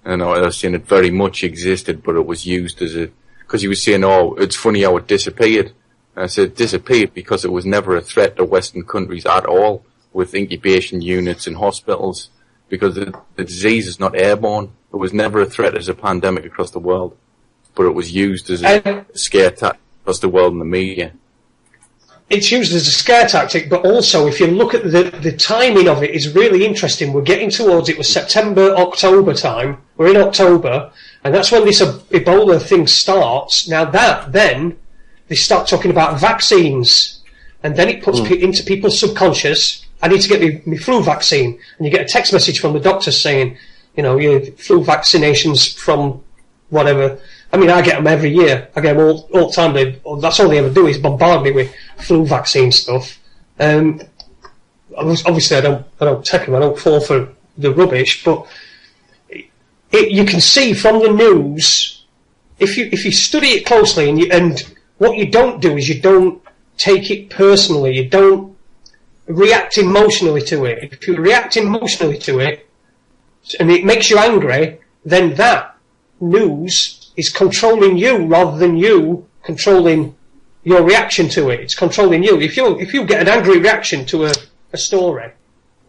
And I was saying it very much existed, but it was used as because he was saying, oh, it's funny how it disappeared. And I said, it disappeared because it was never a threat to Western countries at all, with incubation units in hospitals, because the disease is not airborne. It was never a threat as a pandemic across the world, but it was used as a scare tactic across the world in the media. It's used as a scare tactic, but also if you look at the timing of it is really interesting. We're getting towards, it was September, October time. We're in October, and that's when this Ebola thing starts. Now then they start talking about vaccines, and then it puts into people's subconscious, I need to get my flu vaccine. And you get a text message from the doctor saying, your flu vaccinations from whatever. I mean, I get them every year. I get them all the time. That's all they ever do is bombard me with flu vaccine stuff. Obviously, I don't take them. I don't fall for the rubbish. But you can see from the news, if you study it closely, and what you don't do is you don't take it personally. You don't react emotionally to it. If you react emotionally to it, and it makes you angry, then that news is controlling you rather than you controlling your reaction to it. It's controlling you. If you get an angry reaction to a story,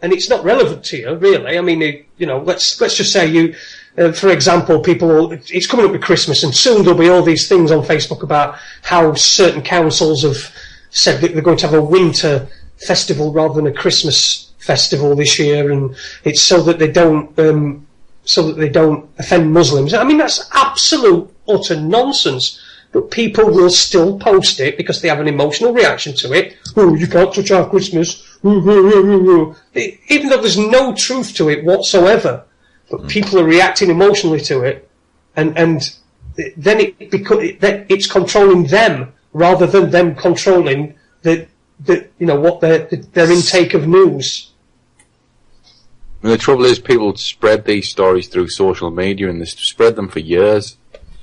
and it's not relevant to you, really. I mean, let's just say for example, it's coming up with Christmas, and soon there'll be all these things on Facebook about how certain councils have said that they're going to have a winter festival rather than a Christmas festival this year, and it's so that they don't offend Muslims. I mean, that's absolute, utter nonsense. But people will still post it because they have an emotional reaction to it. Oh, you can't touch our Christmas. Even though there's no truth to it whatsoever. But people are reacting emotionally to it. And then it's controlling them rather than them controlling their intake of news. And the trouble is, people spread these stories through social media, and they spread them for years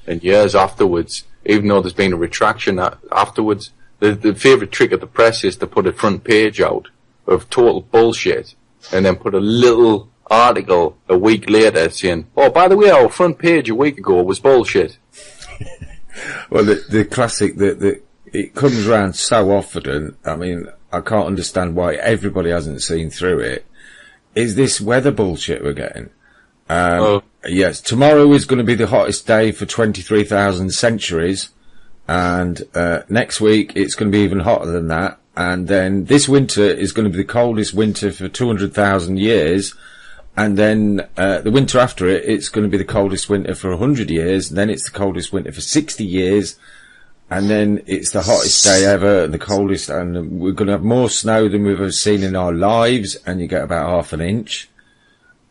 and years afterwards, even though there's been a retraction afterwards. The favourite trick of the press is to put a front page out of total bullshit, and then put a little article a week later saying, oh, by the way, our front page a week ago was bullshit. Well, the classic, that it comes around so often, I mean, I can't understand why everybody hasn't seen through it. Is this weather bullshit we're getting? Yes, tomorrow is going to be the hottest day for 23,000 centuries, and next week it's going to be even hotter than that, and then this winter is going to be the coldest winter for 200,000 years, and then the winter after it, it's going to be the coldest winter for 100 years, and then it's the coldest winter for 60 years, and then it's the hottest day ever, and the coldest, and we're going to have more snow than we've ever seen in our lives, and you get about half an inch.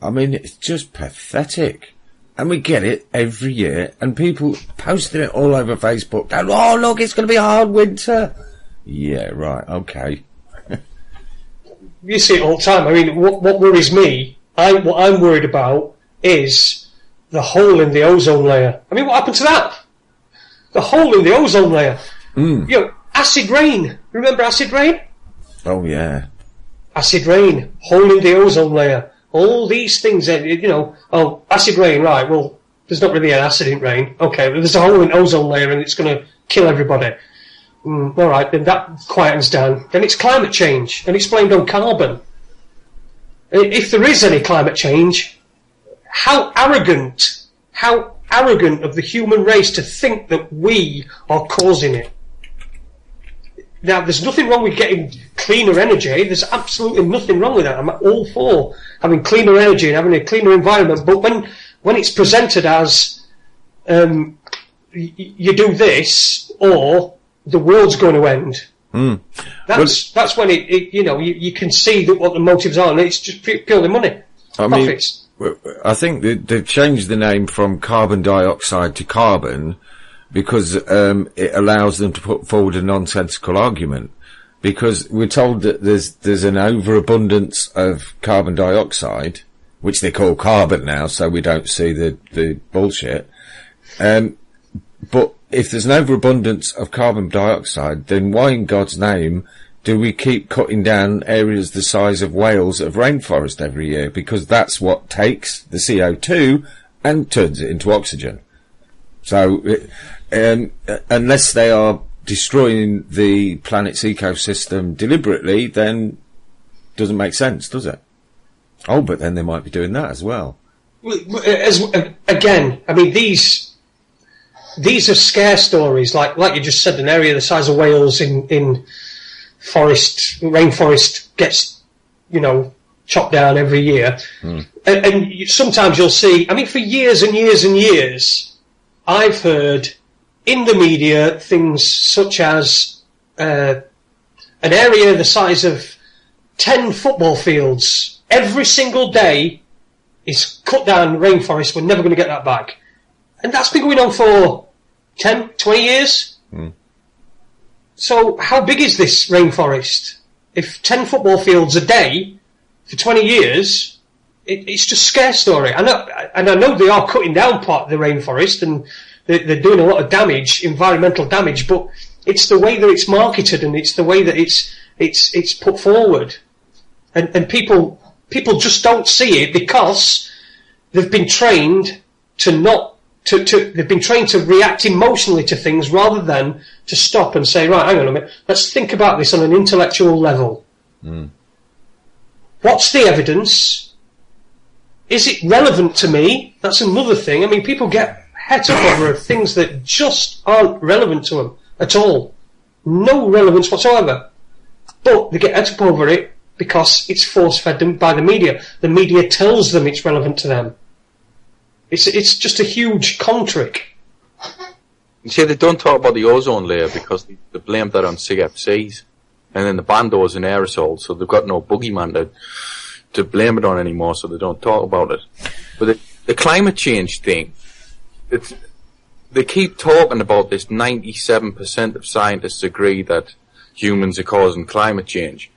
I mean, it's just pathetic. And we get it every year, and people posting it all over Facebook, going, oh, look, it's going to be a hard winter. Yeah, right, okay. You see it all the time. I mean, what worries me, what I'm worried about is the hole in the ozone layer. I mean, what happened to that? The hole in the ozone layer. You know, acid rain. Remember acid rain? Oh, yeah. Acid rain, hole in the ozone layer. All these things, you know, oh, acid rain, right, well, there's not really an acid in rain. Okay, but there's a hole in ozone layer and it's going to kill everybody. All right, then that quietens down. Then it's climate change, and it's blamed on carbon. If there is any climate change, how arrogant of the human race to think that we are causing it. Now, there's nothing wrong with getting cleaner energy. There's absolutely nothing wrong with that. I'm all for having cleaner energy and having a cleaner environment. But when it's presented as you do this or the world's going to end, that's when it you know, you can see that what the motives are, and it's just purely money, profits. I think they've changed the name from carbon dioxide to carbon because it allows them to put forward a nonsensical argument. Because we're told that there's an overabundance of carbon dioxide, which they call carbon now, so we don't see the bullshit. But if there's an overabundance of carbon dioxide, then why in God's name do we keep cutting down areas the size of Wales of rainforest every year? Because that's what takes the CO2 and turns it into oxygen. So, unless they are destroying the planet's ecosystem deliberately, then doesn't make sense, does it? Oh, but then they might be doing that as well. Again, I mean, these are scare stories, like you just said, an area the size of Wales in rainforest gets, you know, chopped down every year. And sometimes you'll see, I mean, for years and years and years, I've heard in the media things such as an area the size of 10 football fields every single day is cut down rainforest. We're never going to get that back. And that's been going on for 10, 20 years. So how big is this rainforest? If 10 football fields a day for 20 years, it's just a scare story. And I know they are cutting down part of the rainforest and they're doing a lot of damage, environmental damage, but it's the way that it's marketed and it's the way that it's put forward. And people just don't see it because they've been trained they've been trained to react emotionally to things rather than to stop and say, right, hang on a minute, let's think about this on an intellectual level. What's the evidence? Is it relevant to me? That's another thing. I mean, people get het up over things that just aren't relevant to them at all. No relevance whatsoever. But they get het up over it because it's force-fed them by the media. The media tells them it's relevant to them. It's just a huge con trick. You see, they don't talk about the ozone layer because they blame that on CFCs. And then the bandos and aerosols, so they've got no boogeyman to blame it on anymore, so they don't talk about it. But the climate change thing, they keep talking about this. 97% of scientists agree that humans are causing climate change.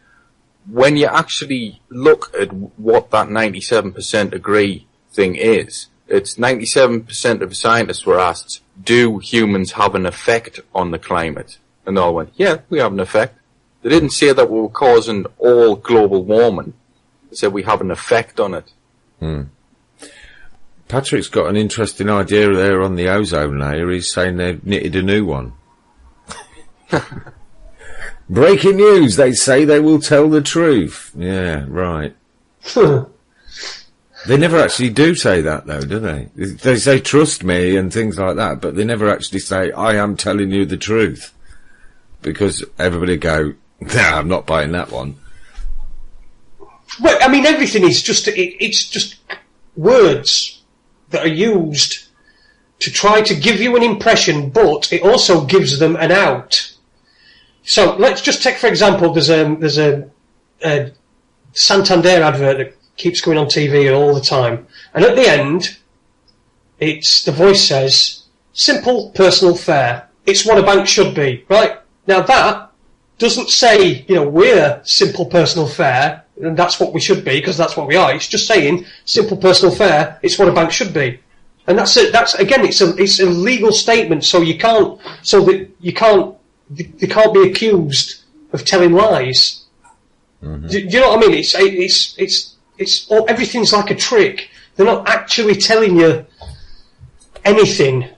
When you actually look at what that 97% agree thing is, it's 97% of scientists were asked, do humans have an effect on the climate? And they all went, yeah, we have an effect. They didn't say that we were causing all global warming. They said we have an effect on it. Patrick's got an interesting idea there on the ozone layer. He's saying they've knitted a new one. Breaking news, they say they will tell the truth. Yeah, right. They never actually do say that, though, do they? They say, trust me, and things like that, but they never actually say, I am telling you the truth. Because everybody go, nah, I'm not buying that one. Well, I mean, everything is just, it's just words that are used to try to give you an impression, but it also gives them an out. So let's just take, for example, there's a Santander advert that keeps going on TV all the time, and at the end, the voice says, simple, personal, fair. It's what a bank should be, right? Now that doesn't say, we're simple, personal, fair, and that's what we should be, because that's what we are. It's just saying, simple, personal, fair, it's what a bank should be. And that's it. It's a legal statement, so they can't be accused of telling lies. Mm-hmm. Do you know what I mean? It's everything's like a trick. They're not actually telling you anything.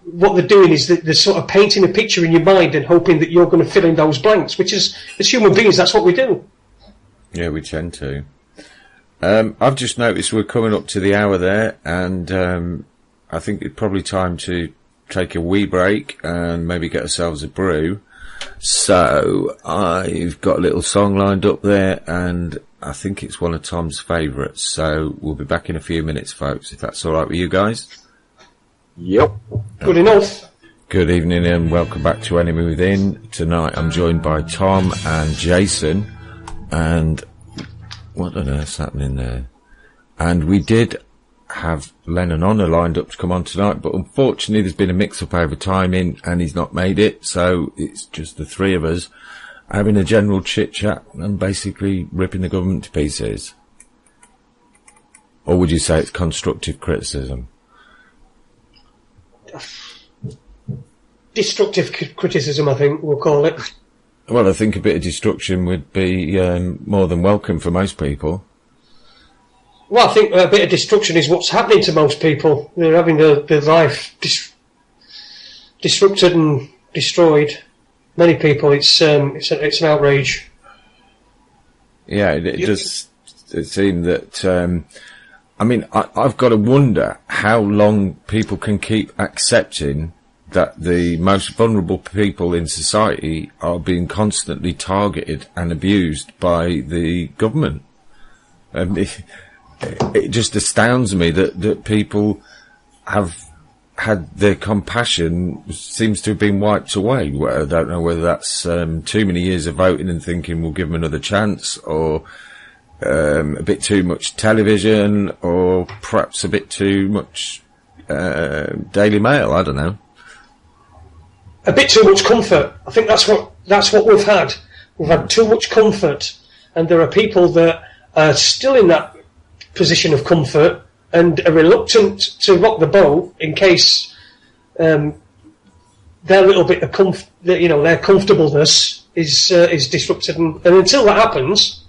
What they're doing is they're sort of painting a picture in your mind and hoping that you're going to fill in those blanks, which is, as human beings, that's what we do. Yeah, we tend to. I've just noticed we're coming up to the hour there, and I think it's probably time to take a wee break and maybe get ourselves a brew. So I've got a little song lined up there, and I think it's one of Tom's favourites. So we'll be back in a few minutes, folks, if that's all right with you guys. Yep. Good enough. Good evening and welcome back to Enemy Within. Tonight I'm joined by Tom and Jason, and what on earth's happening there? And we did have Lenon Honor lined up to come on tonight, but unfortunately there's been a mix-up over timing and he's not made it, so it's just the three of us having a general chit-chat and basically ripping the government to pieces. Or would you say it's constructive criticism? Destructive criticism, I think we'll call it. Well, I think a bit of destruction would be more than welcome for most people. Well, I think a bit of destruction is what's happening to most people. They're having their life disrupted and destroyed. Many people, it's an outrage. Yeah, it does seem that. I've got to wonder how long people can keep accepting that the most vulnerable people in society are being constantly targeted and abused by the government. It just astounds me that people have had their compassion seems to have been wiped away. Well, I don't know whether that's too many years of voting and thinking we'll give them another chance, or a bit too much television, or perhaps a bit too much Daily Mail. I don't know. A bit too much comfort. I think that's what we've had. We've had too much comfort, and there are people that are still in that position of comfort and are reluctant to rock the boat in case their little bit of their comfortableness is disrupted. And until that happens,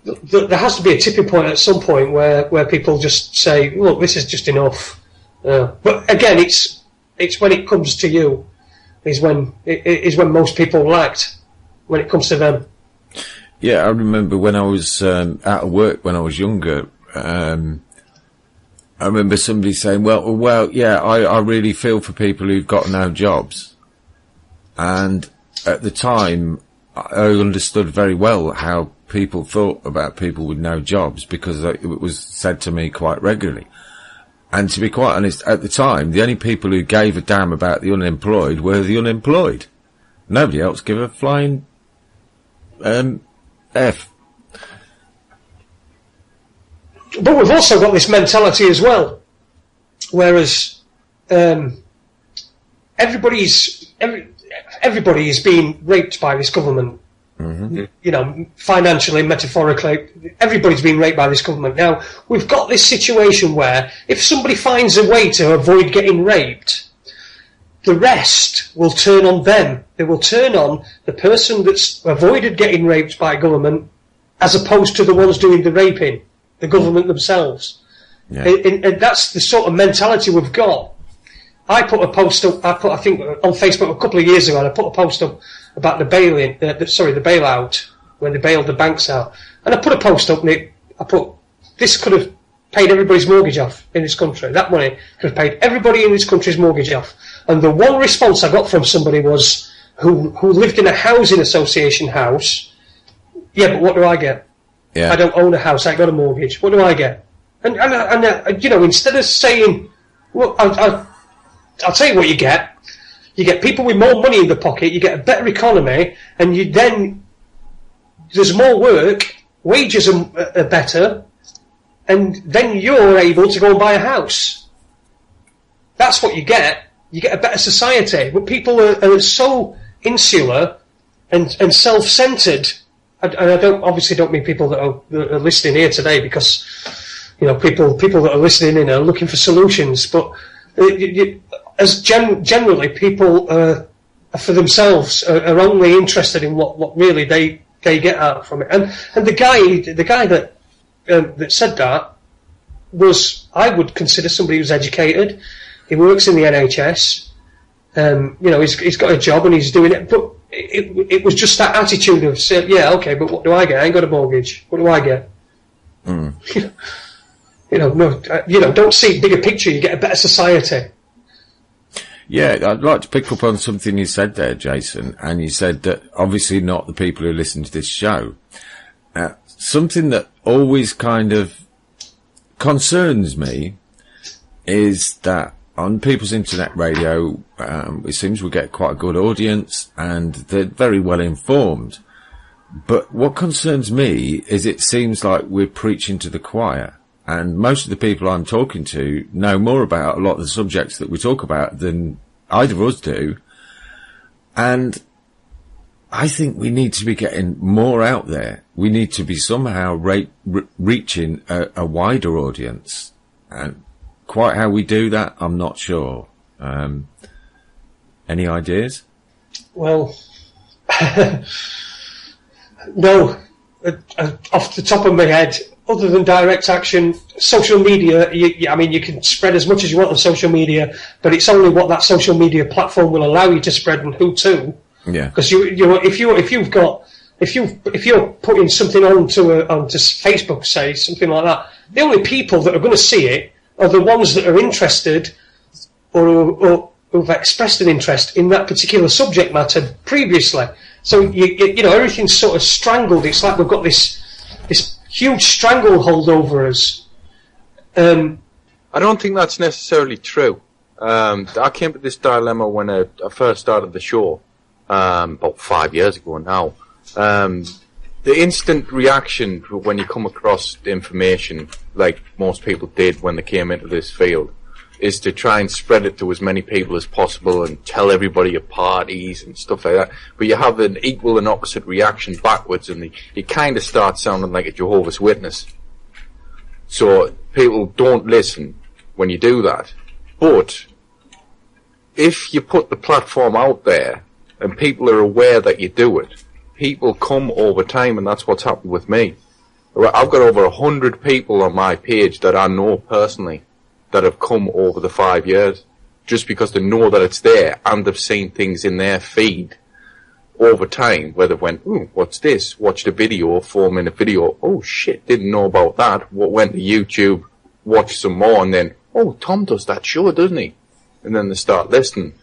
there has to be a tipping point at some point where people just say, "Look, this is just enough." But again, it's when it comes to you is when most people act, when it comes to them. Yeah, I remember when I was out of work when I was younger. I remember somebody saying, "Well, yeah, I really feel for people who've got no jobs." And at the time, I understood very well how people thought about people with no jobs, because it was said to me quite regularly. And to be quite honest, at the time, the only people who gave a damn about the unemployed were the unemployed. Nobody else gave a flying F. But we've also got this mentality as well, whereas everybody is being raped by this government. Mm-hmm. Financially, metaphorically, everybody's being raped by this government. Now, we've got this situation where if somebody finds a way to avoid getting raped, the rest will turn on them. They will turn on the person that's avoided getting raped by government, as opposed to the ones doing the raping, the government themselves. Yeah. And that's the sort of mentality we've got. I put a post up, I think on Facebook a couple of years ago, and I put a post up about the bailout, when they bailed the banks out. And I put a post up, and I put, this could have paid everybody's mortgage off in this country. That money could have paid everybody in this country's mortgage off. And the one response I got from somebody was, who lived in a housing association house, "Yeah, but what do I get? Yeah. I don't own a house, I got a mortgage. What do I get?" And instead of saying, "Well, I'll tell you what you get. You get people with more money in the pocket, you get a better economy, and there's more work, wages are better, and then you're able to go and buy a house. That's what you get. You get a better society. But people are so insular and self-centered. And I obviously don't mean people that are listening here today, because people that are listening in are looking for solutions. But generally, people for themselves are only interested in what really they get out from it. And the guy that said that was, I would consider somebody who's educated. He works in the NHS. He's got a job and he's doing it. But it was just that attitude of, yeah, okay, but what do I get? I ain't got a mortgage. What do I get? Don't see bigger picture. You get a better society. Yeah, I'd like to pick up on something you said there, Jason. And you said that obviously not the people who listen to this show. Something that always kind of concerns me is that on People's Internet Radio, it seems we get quite a good audience and they're very well informed. But what concerns me is it seems like we're preaching to the choir. And most of the people I'm talking to know more about a lot of the subjects that we talk about than either of us do. And I think we need to be getting more out there. We need to be somehow reaching a wider audience. And quite how we do that, I'm not sure. Any ideas? Well, no. Off the top of my head, other than direct action, social media, you can spread as much as you want on social media, but it's only what that social media platform will allow you to spread and who to. Yeah. Because if you're putting something onto Facebook, say, something like that, the only people that are going to see it are the ones that are interested or who've expressed an interest in that particular subject matter previously. So everything's sort of strangled. It's like we've got this huge stranglehold over us. I don't think that's necessarily true. I came to this dilemma when I first started the show, about 5 years ago now. The instant reaction when you come across the information, like most people did when they came into this field, is to try and spread it to as many people as possible and tell everybody at parties and stuff like that. But you have an equal and opposite reaction backwards, and you kind of start sounding like a Jehovah's Witness. So people don't listen when you do that. But if you put the platform out there and people are aware that you do it, people come over time, and that's what's happened with me. I've got over 100 people on my page that I know personally that have come over the 5 years, just because they know that it's there and they've seen things in their feed over time where they went, ooh, what's this? Watched a video, 4-minute video. Oh shit, didn't know about that. Went to YouTube, watched some more, and then, oh, Tom does that show, doesn't he? And then they start listening.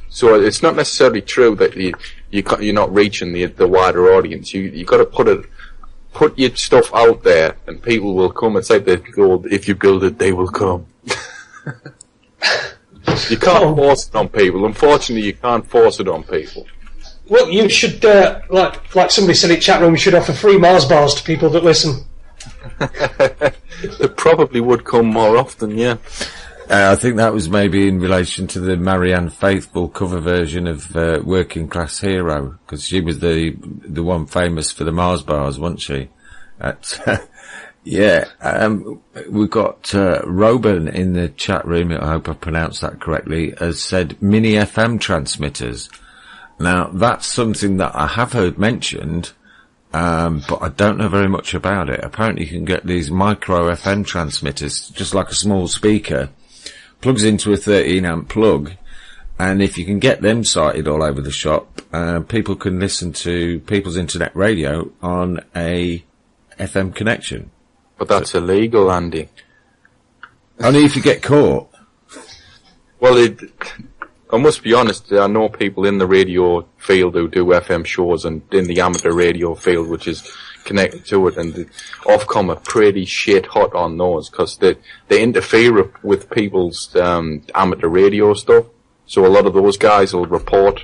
So it's not necessarily true that you're not reaching the wider audience. You got to put your stuff out there, and people will come. It's like the gold, if you build it, they will come. You can't force it on people. Unfortunately, you can't force it on people. Well, you should, like somebody said in chat room, you should offer free Mars bars to people that listen. They probably would come more often, yeah. I think that was maybe in relation to the Marianne Faithfull cover version of Working Class Hero, because she was the one famous for the Mars bars, wasn't she? Yeah. We've got Roban in the chat room, I hope I pronounced that correctly, has said mini FM transmitters. Now, that's something that I have heard mentioned, but I don't know very much about it. Apparently you can get these micro FM transmitters, just like a small speaker, plugs into a 13 amp plug, and if you can get them sited all over the shop, people can listen to People's Internet Radio on a FM connection. But that's illegal, Andy. Only if you get caught. Well, I must be honest, I know people in the radio field who do FM shows, and in the amateur radio field, which is connected to it, and the Ofcom are pretty shit hot on those, because they interfere with people's amateur radio stuff. So a lot of those guys will report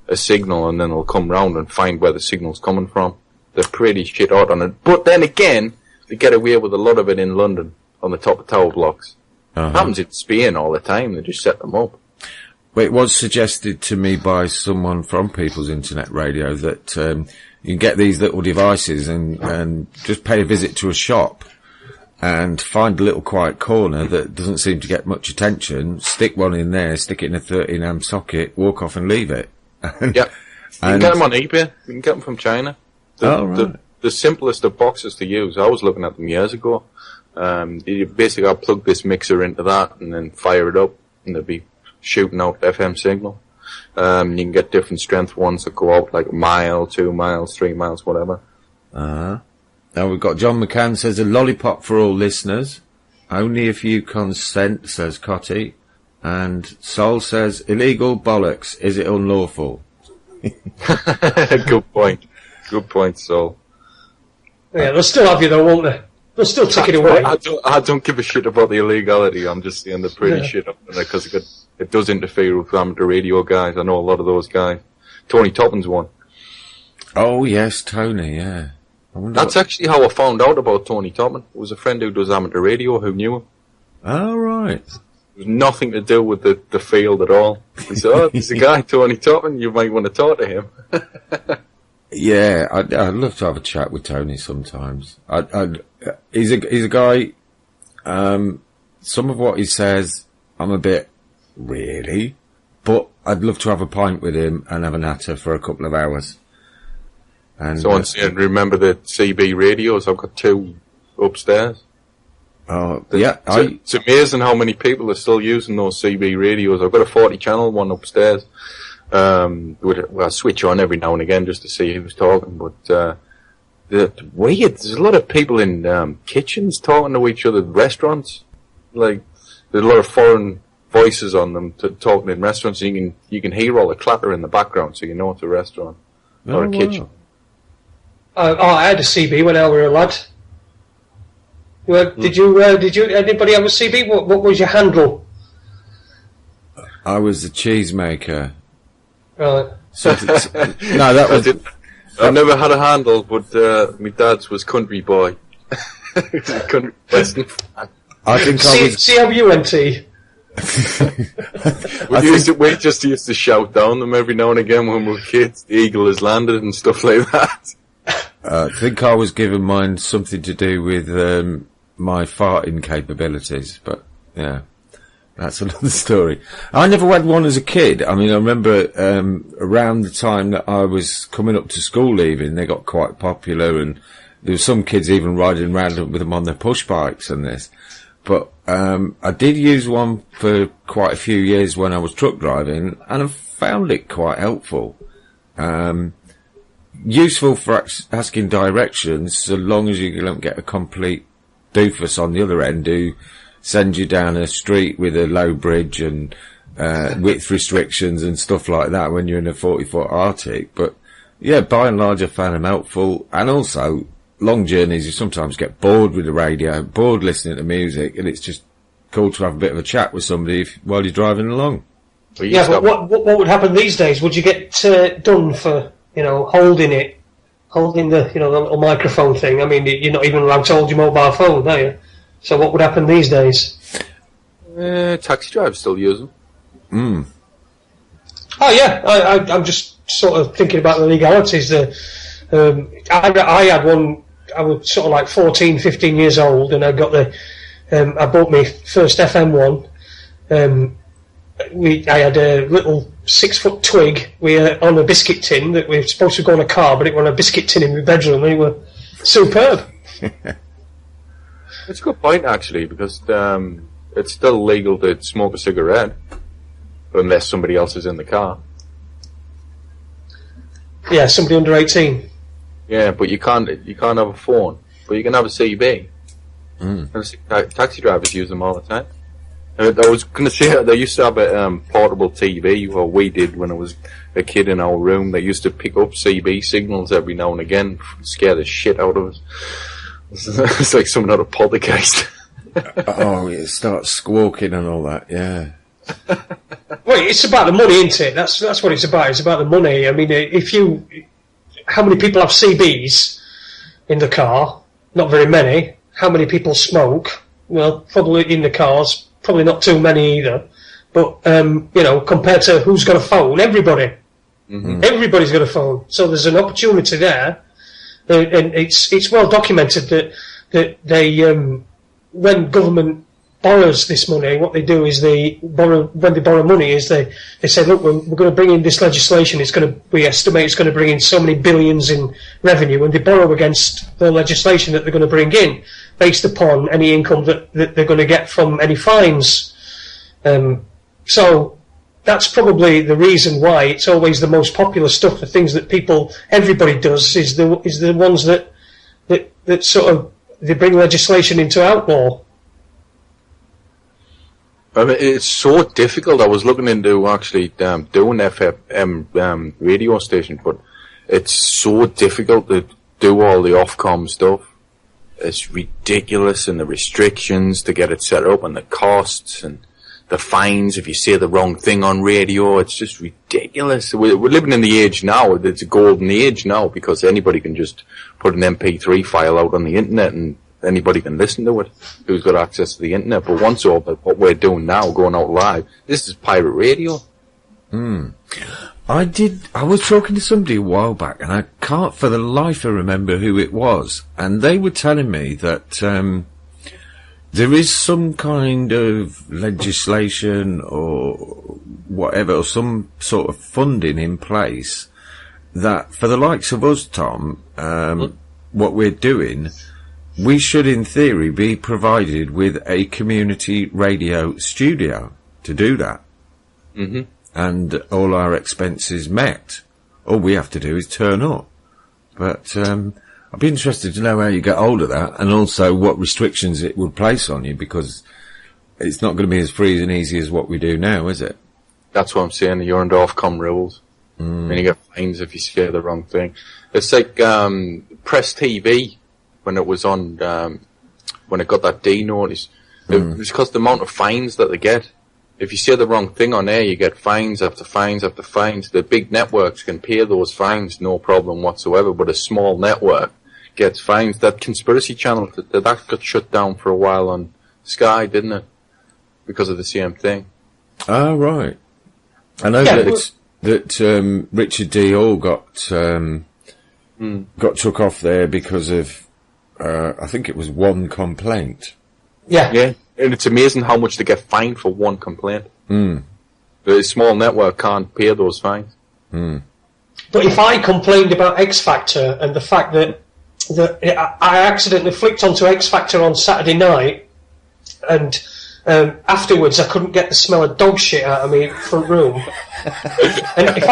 a signal, and then they'll come round and find where the signal's coming from. They're pretty shit hot on it. But then again, they get away with a lot of it in London on the top of tower blocks. Happens in Spain all the time. They just set them up. Well, it was suggested to me by someone from People's Internet Radio that you can get these little devices and just pay a visit to a shop and find a little quiet corner that doesn't seem to get much attention, stick one in there, stick it in a 13-amp socket, walk off and leave it. Yeah. You can get them on eBay. You can get them from China. The simplest of boxes to use. I was looking at them years ago. You basically got to plug this mixer into that and then fire it up, and they'll be shooting out FM signal. You can get different strength ones that go out like a mile, 2 miles, 3 miles, whatever. Now we've got John McCann says a lollipop for all listeners. Only if you consent, says Cotty. And Sol says illegal bollocks. Is it unlawful? Good point. Good point, Sol. Yeah, they'll still have you though, won't they? They'll still take it away. I don't give a shit about the illegality. I'm just saying they're pretty shit up on it because it does interfere with amateur radio guys. I know a lot of those guys. Tony Toppin's one. Oh yes, Tony. Yeah. That's actually how I found out about Tony Toppin. It was a friend who does amateur radio who knew him. Oh right. It was nothing to do with the field at all. He said, "Oh, there's a guy, Tony Toppin. You might want to talk to him." Yeah, I'd love to have a chat with Tony sometimes. He's a guy. Some of what he says, I'm a bit really, but I'd love to have a pint with him and have a natter for a couple of hours. And someone said, "Remember the CB radios? I've got 2 upstairs." Oh, yeah. It's amazing how many people are still using those CB radios. I've got a 40-channel one upstairs. I switch on every now and again just to see who's talking, but weird. There's a lot of people in kitchens talking to each other at restaurants. Like, there's a lot of foreign voices on them talking in restaurants. You can hear all the clatter in the background, so you know it's a restaurant or a kitchen. I had a CB when I was a lad. Did you? Anybody have a CB? What was your handle? I was the cheesemaker. Right. No, that was. I never had a handle, but my dad's was country boy. Country western fan. I think I was. CWNT. We just used to shout down them every now and again when we were kids. The eagle has landed and stuff like that. I think I was given mine something to do with my farting capabilities, but yeah, that's another story. I never had one as a kid. I mean, I remember around the time that I was coming up to school leaving, they got quite popular, and there were some kids even riding around with them on their push bikes and this. But I did use one for quite a few years when I was truck driving, and I found it quite helpful. Useful for asking directions, so long as you don't get a complete doofus on the other end who sends you down a street with a low bridge and width restrictions and stuff like that when you're in a 40-foot Arctic. But yeah, by and large I found them helpful. And also, long journeys, you sometimes get bored with the radio, bored listening to music, and it's just cool to have a bit of a chat with somebody while you're driving along. Yeah, but what would happen these days? Would you get done for, holding the, the little microphone thing? I mean, you're not even allowed to hold your mobile phone, are you? So what would happen these days? Taxi drivers still use them. Mm. Oh yeah, I'm just sort of thinking about the legalities. I had one. I was sort of like 14, 15 years old, and I got I bought my first FM one. I had a little 6-foot twig on a biscuit tin that we were supposed to go on a car, but it was on a biscuit tin in my bedroom, and it was superb. It's a good point, actually, because it's still legal to smoke a cigarette unless somebody else is in the car. Yeah, somebody under 18. Yeah, but you can't have a phone, but you can have a CB. And taxi drivers use them all the time. I was going to say, they used to have a portable TV, or we did when I was a kid in our room. They used to pick up CB signals every now and again, scare the shit out of us. It's like something out of Poltergeist. Oh, it starts squawking and all that, yeah. Well, it's about the money, isn't it? That's what it's about. It's about the money. I mean, how many people have CBs in the car? Not very many. how many people smoke. Well, probably in the cars, probably not too many either. But, compared to who's got a phone, everybody. Mm-hmm. Everybody's got a phone. So there's an opportunity there. And it's well documented that they, when government borrows this money, what they do is when they borrow money is they say, look, we're going to bring in this legislation, we estimate it's going to bring in so many billions in revenue, and they borrow against the legislation that they're going to bring in based upon any income that they're going to get from any fines. So that's probably the reason why it's always the most popular stuff, the things that everybody does is the ones that sort of, they bring legislation into outlaw. I mean, it's so difficult. I was looking into actually doing FM radio station, but it's so difficult to do all the Ofcom stuff. It's ridiculous, and the restrictions to get it set up, and the costs, and the fines if you say the wrong thing on radio. It's just ridiculous. We're living in the age now. It's a golden age now, because anybody can just put an MP3 file out on the internet and anybody can listen to it who's got access to the internet. But once all but what we're doing now, going out live, this is pirate radio. I was talking to somebody a while back, and I can't for the life of remember who it was, and they were telling me that there is some kind of legislation or whatever, or some sort of funding in place that for the likes of us, Tom, what we're doing, we should in theory be provided with a community radio studio to do that. Mm-hmm. And all our expenses met. All we have to do is turn up. But I'd be interested to know how you get hold of that, and also what restrictions it would place on you, because it's not going to be as free and easy as what we do now, is it? That's what I'm saying. You're under Ofcom rules. And you get fines if you say the wrong thing. It's like Press TV, when it was on, when it got that D notice. It's because the amount of fines that they get. If you say the wrong thing on air, you get fines after fines after fines. The big networks can pay those fines, no problem whatsoever, but a small network gets fines. That conspiracy channel, that got shut down for a while on Sky, didn't it? Because of the same thing. Oh, right. I know that Richard D. Hall got took off there because of, I think it was one complaint. Yeah. And it's amazing how much they get fined for one complaint. The small network can't pay those fines. But if I complained about X Factor and the fact that I accidentally flicked onto X Factor on Saturday night, and afterwards I couldn't get the smell of dog shit out of me front room, and if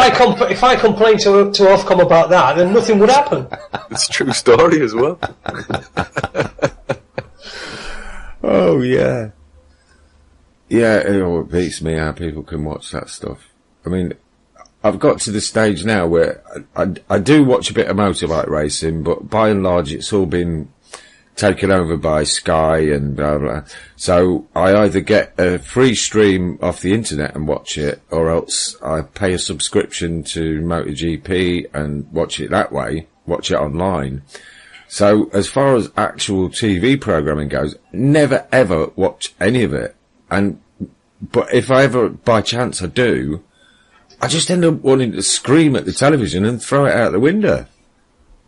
I complained to Ofcom about that, then nothing would happen. It's a true story as well. Oh, yeah. Yeah, it beats me how people can watch that stuff. I mean, I've got to the stage now where I do watch a bit of motorbike racing, but by and large it's all been taken over by Sky and blah, blah. So I either get a free stream off the internet and watch it, or else I pay a subscription to MotoGP and watch it that way, watch it online. So as far as actual TV programming goes, never ever watch any of it. But if I ever, by chance I do, I just end up wanting to scream at the television and throw it out the window.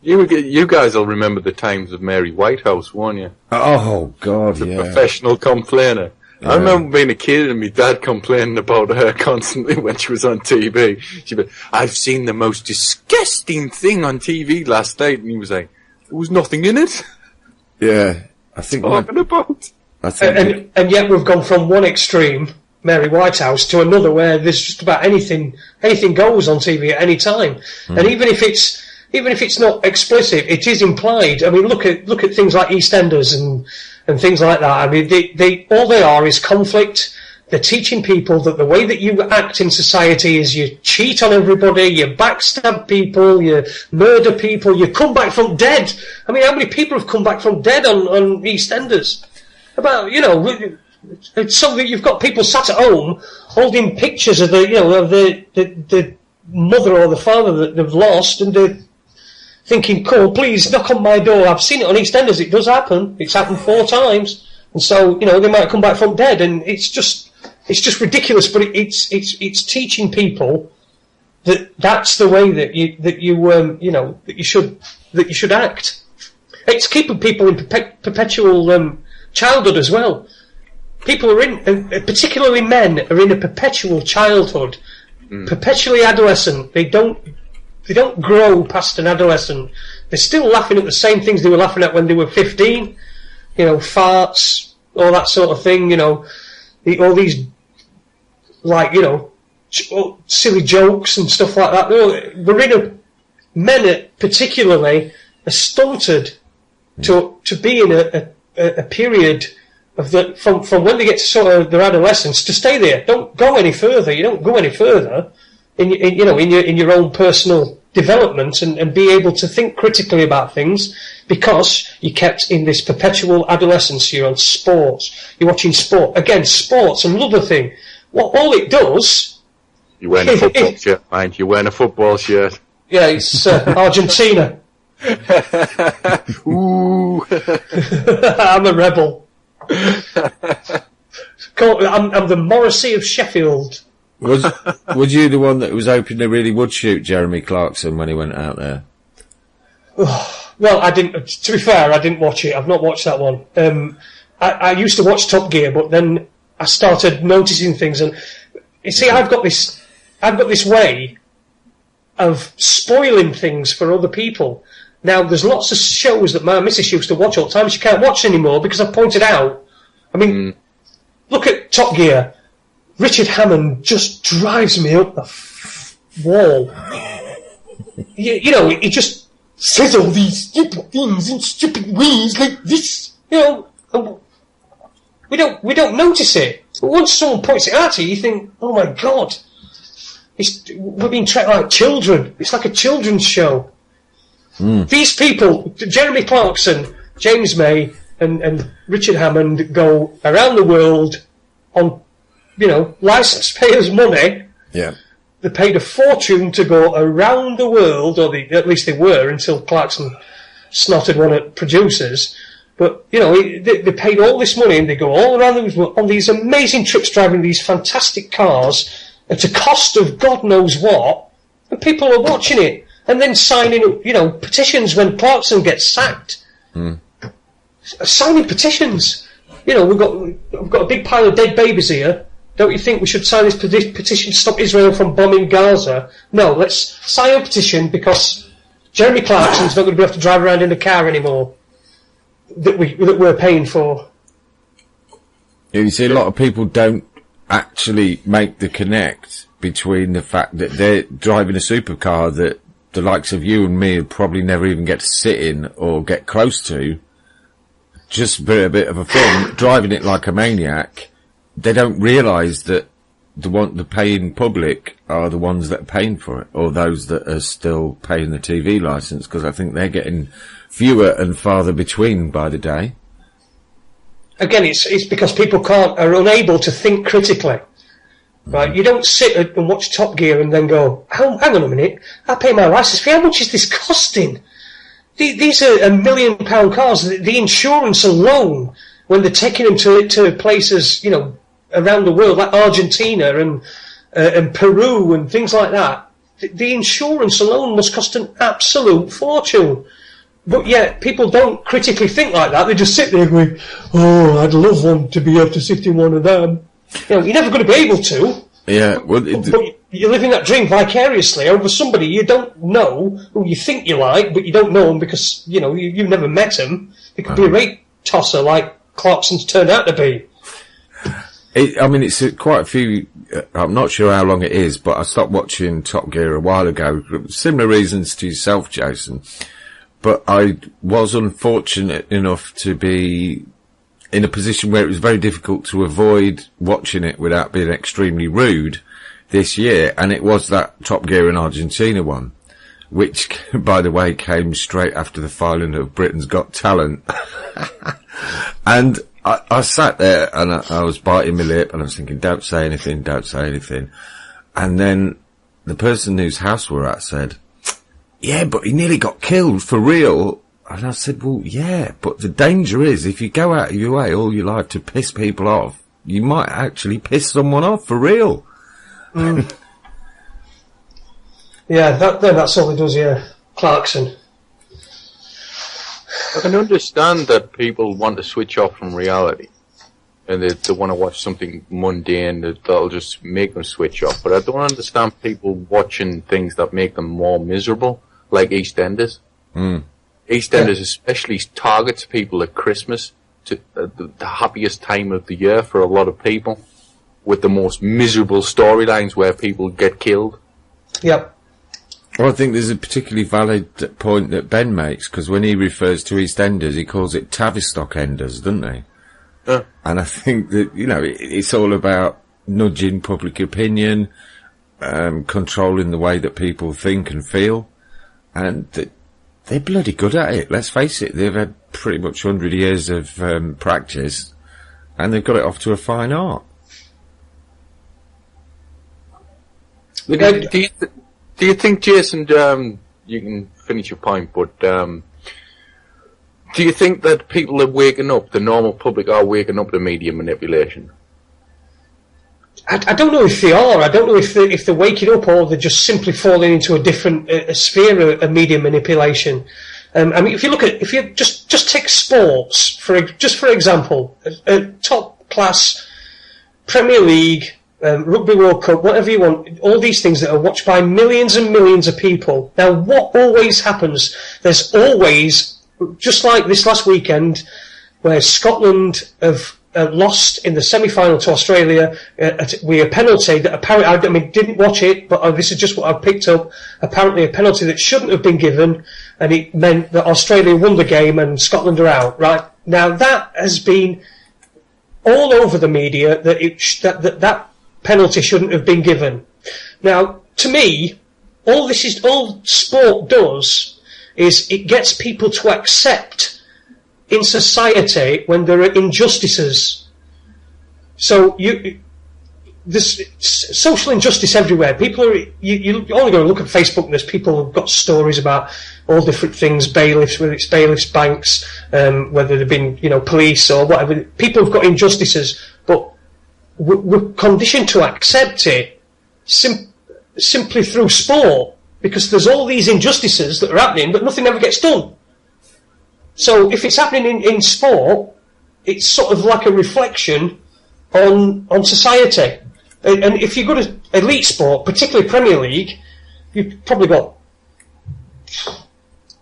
You guys will remember the times of Mary Whitehouse, won't you? Oh, God, the yeah. Professional complainer. Yeah. I remember being a kid and my dad complaining about her constantly when she was on TV. She'd be, I've seen the most disgusting thing on TV last night. And he was like, there was nothing in it. Yeah, I think. Talking about. And yet we've gone from one extreme, Mary Whitehouse, to another where there's just about anything goes on TV at any time. And even if it's not explicit, it is implied. I mean, look at things like EastEnders and things like that. I mean, they all they are is conflict. They're teaching people that the way that you act in society is you cheat on everybody, you backstab people, you murder people, you come back from dead. I mean, how many people have come back from dead on EastEnders? About, it's so that you've got people sat at home holding pictures of the mother or the father that they've lost, and thinking, "Cool, please knock on my door." I've seen it on EastEnders. It does happen. It's happened 4 times, and so they might come back from dead, and it's just ridiculous. But it's teaching people that's the way that you should act. It's keeping people in perpetual childhood as well. People are particularly men, are in a perpetual childhood, perpetually adolescent. They don't grow past an adolescent. They're still laughing at the same things they were laughing at when they were 15. Farts, all that sort of thing. All these silly jokes and stuff like that. Men particularly are stunted to be in a period of from when they get to sort of their adolescence to stay there. Don't go any further. You don't go any further in your own personal development and be able to think critically about things, because you're kept in this perpetual adolescence. You're on sports. You're watching sport. Again, sports, another thing. What all it does. You're wearing a football shirt, mind. You're wearing a football shirt. Yeah, it's Argentina. Ooh. I'm a rebel. I'm the Morrissey of Sheffield. Was you the one that was hoping they really would shoot Jeremy Clarkson when he went out there? Well, I didn't. To be fair, I didn't watch it. I've not watched that one. I used to watch Top Gear, but then I started noticing things, and you see, I've got this way of spoiling things for other people. Now, there's lots of shows that my missus used to watch all the time. She can't watch anymore because I pointed out. I mean, look at Top Gear. Richard Hammond just drives me up the wall. He just says all these stupid things in stupid ways like this. We don't notice it. But once someone points it out to you, you think, "Oh my God, we're being treated like children. It's like a children's show." These people, Jeremy Clarkson, James May, and Richard Hammond, go around the world on, licence payers' money. Yeah. They paid a fortune to go around the world, or at least they were until Clarkson snotted one at producers. But, they paid all this money and they go all around the world on these amazing trips, driving these fantastic cars at a cost of God knows what, and people are watching it. And then signing, petitions when Clarkson gets sacked. Signing petitions. We've got a big pile of dead babies here. Don't you think we should sign this petition to stop Israel from bombing Gaza? No, let's sign a petition because Jeremy Clarkson's not going to be able to drive around in a car anymore that we're paying for. Yeah, you see, a lot of people don't actually make the connect between the fact that they're driving a supercar that the likes of you and me would probably never even get to sit in or get close to, just a bit of a fun, driving it like a maniac. They don't realise that the paying public are the ones that are paying for it, or those that are still paying the TV licence, because I think they're getting fewer and farther between by the day. Again, it's because people are unable to think critically. Right, you don't sit and watch Top Gear and then go, hang on a minute, I pay my licence fee, how much is this costing? These are £1 million cars. The insurance alone, when they're taking them to places, around the world, like Argentina and Peru and things like that, the insurance alone must cost an absolute fortune. But yet, people don't critically think like that. They just sit there going, "Oh, I'd love one to be able to sit in one of them." You're never going to be able to. Yeah, well, but you're living that dream vicariously over somebody you don't know, who you think you like, but you don't know them because you've never met them. It could be a rate tosser like Clarkson's turned out to be. It's quite a few. I'm not sure how long it is, but I stopped watching Top Gear a while ago. Similar reasons to yourself, Jason. But I was unfortunate enough to be in a position where it was very difficult to avoid watching it without being extremely rude this year, and it was that Top Gear in Argentina one, which, by the way, came straight after the filing of Britain's Got Talent. And I sat there and I was biting my lip and I was thinking, don't say anything. And then the person whose house we're at said, yeah, but he nearly got killed for real. And I said, well, yeah, but the danger is if you go out of your way all your life to piss people off, you might actually piss someone off for real. Mm. Yeah, that's all he does, yeah. Clarkson. I can understand that people want to switch off from reality. And they want to watch something mundane that'll just make them switch off. But I don't understand people watching things that make them more miserable, like EastEnders. Mm. EastEnders especially targets people at Christmas, to the happiest time of the year for a lot of people, with the most miserable storylines where people get killed. Yep. Well, I think there's a particularly valid point that Ben makes, because when he refers to EastEnders, he calls it Tavistock Enders, doesn't he? And I think that, you know, it's all about nudging public opinion, controlling the way that people think and feel, and they're bloody good at it. Let's face it, they've had pretty much 100 years of practice, and they've got it off to a fine art. Do you think, Jason, you can finish your point, but do you think that people are waking up, the normal public are waking up to media manipulation? I don't know if they are. I don't know if they're waking up or they're just simply falling into a different sphere of media manipulation. I mean, if you just take sports for example, a top class Premier League, Rugby World Cup, whatever you want, all these things that are watched by millions and millions of people. Now, what always happens? There's always, just like this last weekend, where Scotland have lost in the semi-final to Australia with a penalty that apparently, didn't watch it, but this is just what I've picked up. Apparently, a penalty that shouldn't have been given, and it meant that Australia won the game and Scotland are out. Right now, that has been all over the media that penalty shouldn't have been given. Now, to me, all sport does is it gets people to accept in society when there are injustices. So there's social injustice everywhere. People are, you only go and look at Facebook and there's people who've got stories about all different things, bailiffs, whether it's bailiffs, banks, whether they've been, police or whatever. People have got injustices, but we're conditioned to accept it simply through sport, because there's all these injustices that are happening, but nothing ever gets done. So if it's happening in sport, it's sort of like a reflection on society. And if you go to elite sport, particularly Premier League, you've probably got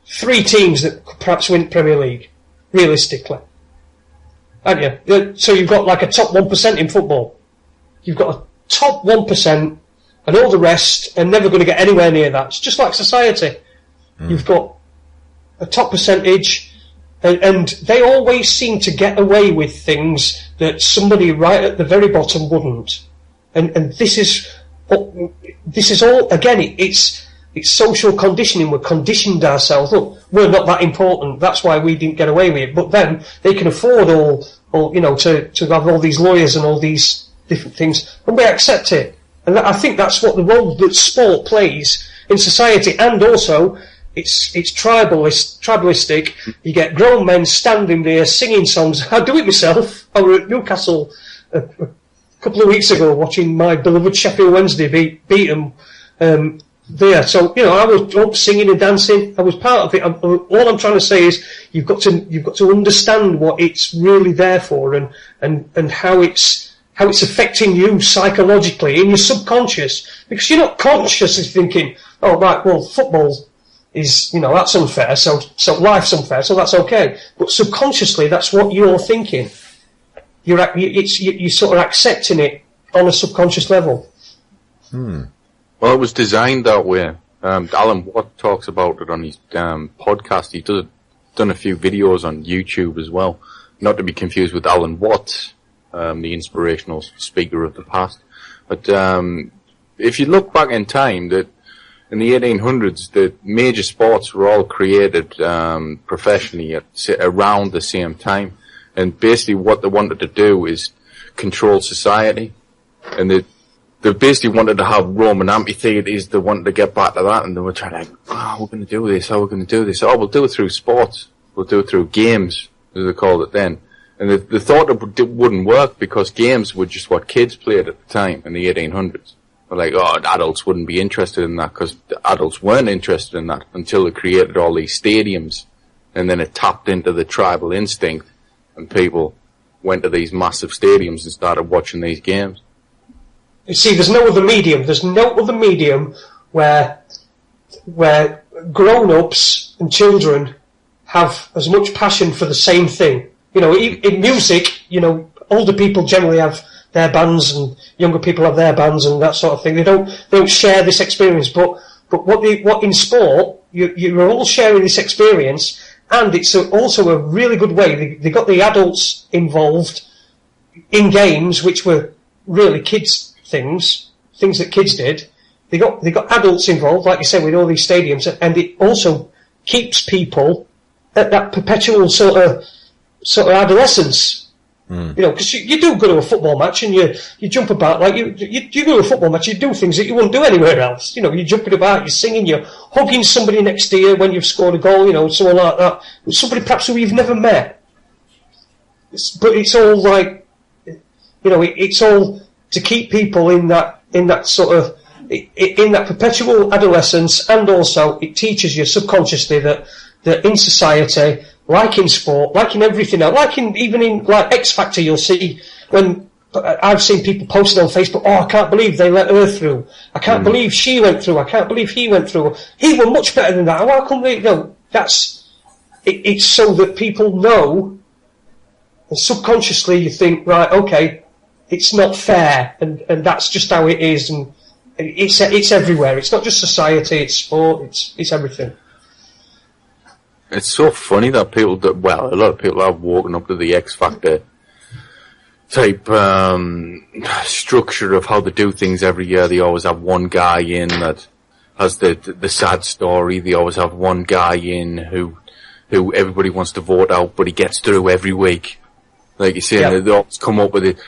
3 teams that could perhaps win Premier League, realistically. Haven't you? So you've got like a top 1% in football. You've got a top 1%, and all the rest are never going to get anywhere near that. It's just like society. You've got a top percentage, and they always seem to get away with things that somebody right at the very bottom wouldn't. And this is all, again, it's social conditioning. We're conditioned ourselves. Look, we're not that important. That's why we didn't get away with it. But then they can afford all to have all these lawyers and all these different things, and we accept it. And I think that's what the role that sport plays in society, and also it's tribalistic. You get grown men standing there singing songs. I do it myself. I was at Newcastle a couple of weeks ago watching my beloved Sheffield Wednesday beat them there. So I was up singing and dancing. I was part of it. All I'm trying to say is you've got to understand what it's really there for, and how it's affecting you psychologically in your subconscious, because you're not consciously thinking, oh right, well football is, that's unfair, so life's unfair, so that's okay. But subconsciously, that's what you're thinking. You're sort of accepting it on a subconscious level. Well, it was designed that way. Alan Watt talks about it on his podcast. He's done a few videos on YouTube as well. Not to be confused with Alan Watts, the inspirational speaker of the past. But if you look back in time, that in the 1800s, the major sports were all created professionally around the same time. And basically what they wanted to do is control society. And they basically wanted to have Roman amphitheatres. They wanted to get back to that, and they were trying to, we're going to do this. How we're going to do this? Oh, we'll do it through sports. We'll do it through games, as they called it then. And they thought it wouldn't work because games were just what kids played at the time in the 1800s. They're like, adults wouldn't be interested in that because adults weren't interested in that until they created all these stadiums. And then it tapped into the tribal instinct, and people went to these massive stadiums and started watching these games. You see, there's no other medium. There's no other medium where grown-ups and children have as much passion for the same thing. You know, in music, you know, older people generally have their bands and younger people have their bands and that sort of thing. They don't share this experience, but what in sport, you're all sharing this experience, and it's also a really good way. They got the adults involved in games, which were really kids things that kids did. They got adults involved, like you said, with all these stadiums, and it also keeps people at that perpetual sort of adolescence. You know, because you do go to a football match and you jump about, like you go to a football match, you do things that you wouldn't do anywhere else. You know, you're jumping about, you're singing, you're hugging somebody next to you when you've scored a goal, you know, someone like that. Somebody perhaps who you've never met. But it's all like, you know, it's all to keep people in that sort of, in that perpetual adolescence, and also it teaches you subconsciously that in society, like in sport, like in everything else, even in like X Factor, you'll see when I've seen people posted on Facebook, I can't believe they let her through. I can't believe she went through. I can't believe he went through. He were much better than that. Why couldn't they? No, it's so that people know, and subconsciously you think, right, okay, it's not fair, and that's just how it is, and it's everywhere. It's not just society, it's sport, it's everything. It's so funny that a lot of people have woken up to the X Factor type structure of how they do things every year. They always have one guy in that has the sad story. They always have one guy in who everybody wants to vote out, but he gets through every week. Like you say, They always come up with it.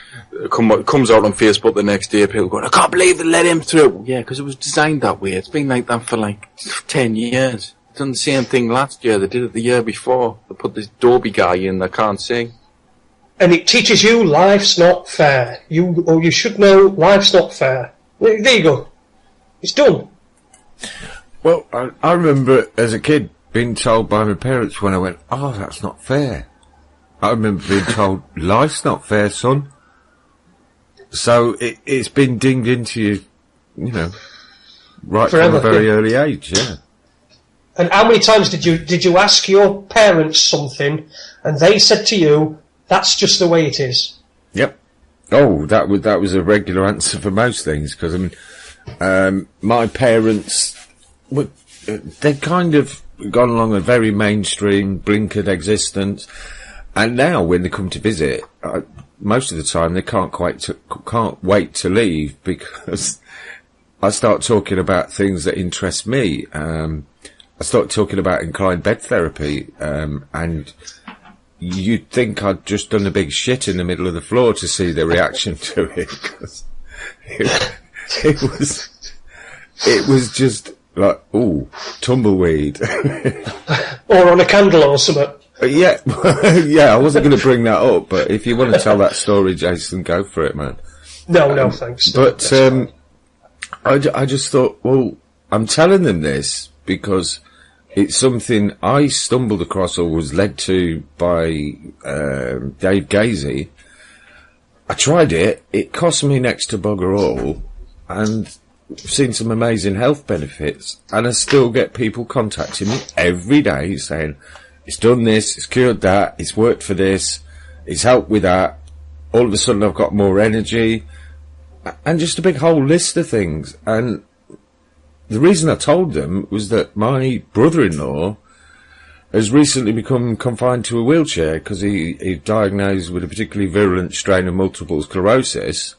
Comes out on Facebook the next day, people going, I can't believe they let him through. Yeah, because it was designed that way. It's been like that for like 10 years. Done the same thing last year. They did it the year before. They put this Dobie guy in that can't sing. And it teaches you life's not fair. You should know life's not fair. There you go. It's done. Well, I remember as a kid being told by my parents when I went, that's not fair. I remember being told, life's not fair, son. So it's been dinged into you, you know, right forever, from a very early age, yeah. And how many times did you ask your parents something, and they said to you, "That's just the way it is"? Yep. Oh, that was a regular answer for most things, because my parents they'd kind of gone along a very mainstream, blinkered existence, and now when they come to visit, most of the time they can't wait to leave, because I start talking about things that interest me. I started talking about inclined bed therapy, and you'd think I'd just done a big shit in the middle of the floor to see the reaction to it. 'Cause it was just like, ooh, tumbleweed. Or on a candle or something. Yeah, I wasn't going to bring that up, but if you want to tell that story, Jason, go for it, man. No, thanks. But I just thought, well, I'm telling them this because it's something I stumbled across or was led to by Dave Gazy. I tried it. It cost me next to bugger all, and I've seen some amazing health benefits. And I still get people contacting me every day saying, it's done this, it's cured that, it's worked for this, it's helped with that. All of a sudden I've got more energy, and just a big whole list of things. And the reason I told them was that my brother-in-law has recently become confined to a wheelchair because he's diagnosed with a particularly virulent strain of multiple sclerosis,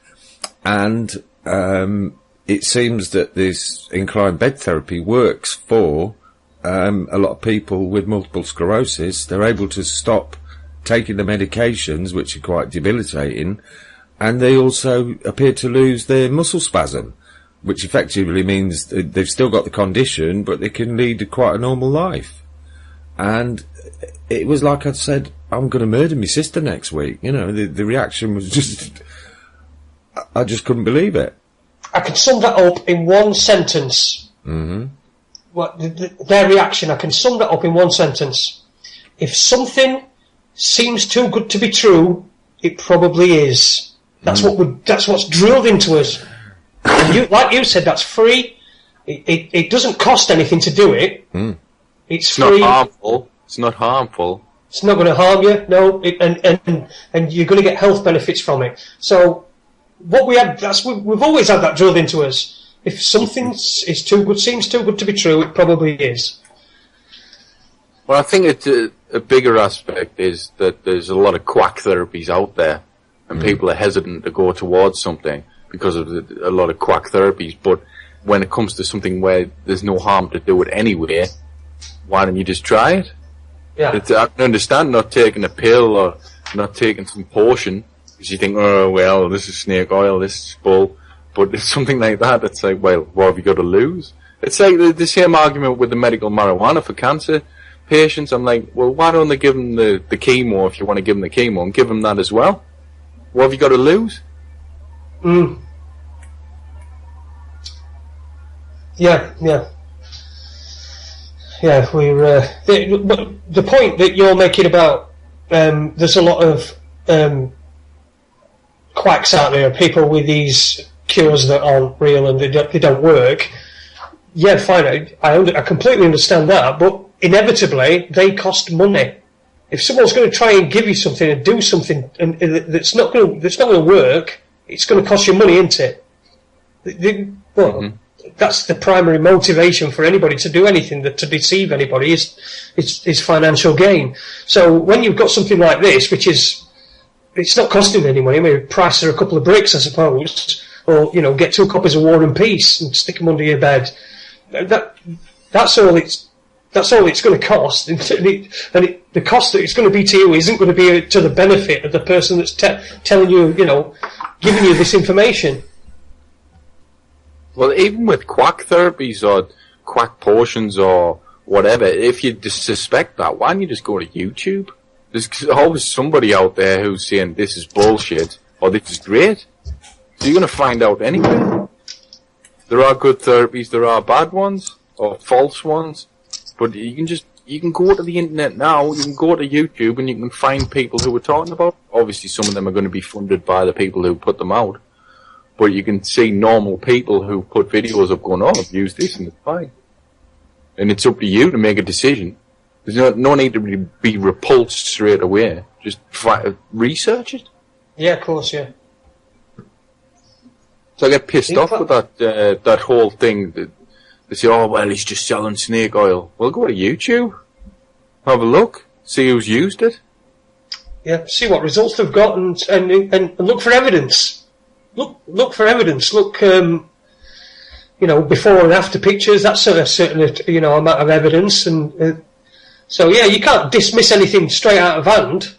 and it seems that this inclined bed therapy works for a lot of people with multiple sclerosis. They're able to stop taking the medications, which are quite debilitating, and they also appear to lose their muscle spasm, which effectively means they've still got the condition, but they can lead quite a normal life. And it was like I'd said, I'm going to murder my sister next week. You know, the reaction was just, I just couldn't believe it. I can sum that up in one sentence. Mm-hmm. Their reaction, I can sum that up in one sentence. If something seems too good to be true, it probably is. That's what's drilled into us. And like you said, that's free. It doesn't cost anything to do it. It's free. Not harmful. It's not harmful. It's not going to harm you, no. And you're going to get health benefits from it. So what we've always had that drilled into us. If something seems too good to be true, it probably is. Well, I think it's a bigger aspect is that there's a lot of quack therapies out there, and people are hesitant to go towards something because of a lot of quack therapies. But when it comes to something where there's no harm to do it anyway, why don't you just try it? Yeah. I can understand not taking a pill or not taking some potion because you think, oh, well, this is snake oil, this is bull. But it's something like that. It's like, well, what have you got to lose? It's like the same argument with the medical marijuana for cancer patients. I'm like, well, why don't they give them the chemo if you want to give them the chemo and give them that as well? What have you got to lose? Yeah. We're the point that you're making about there's a lot of quacks out there, people with these cures that aren't real and they don't work. Yeah, fine. I completely understand that, but inevitably they cost money. If someone's going to try and give you something and do something and that's not going to work, it's going to cost you money, isn't it? That's the primary motivation for anybody to do anything, to deceive anybody, is financial gain. So when you've got something like this, which is, it's not costing any money, maybe price her a couple of bricks, I suppose, or, get 2 copies of War and Peace and stick them under your bed. That's all it's going to cost, the cost that it's going to be to you isn't going to be to the benefit of the person that's telling you, giving you this information. Well, even with quack therapies or quack potions or whatever, if you suspect that, why don't you just go to YouTube? There's always somebody out there who's saying this is bullshit or this is great. So you're going to find out anyway. There are good therapies, there are bad ones or false ones, but you can go to the internet now, you can go to YouTube and you can find people who are talking about it. Obviously some of them are going to be funded by the people who put them out. But you can see normal people who put videos up going, oh, I've used this and it's fine. And it's up to you to make a decision. There's no need to be repulsed straight away. Just research it. Yeah, of course, yeah. So I get pissed off with that whole thing. They say, oh, well, he's just selling snake oil. Well, go to YouTube. Have a look. See who's used it. Yeah, see what results they've got and look for evidence. Look for evidence. Look, before and after pictures. That's a certain, amount of evidence, and so yeah, you can't dismiss anything straight out of hand.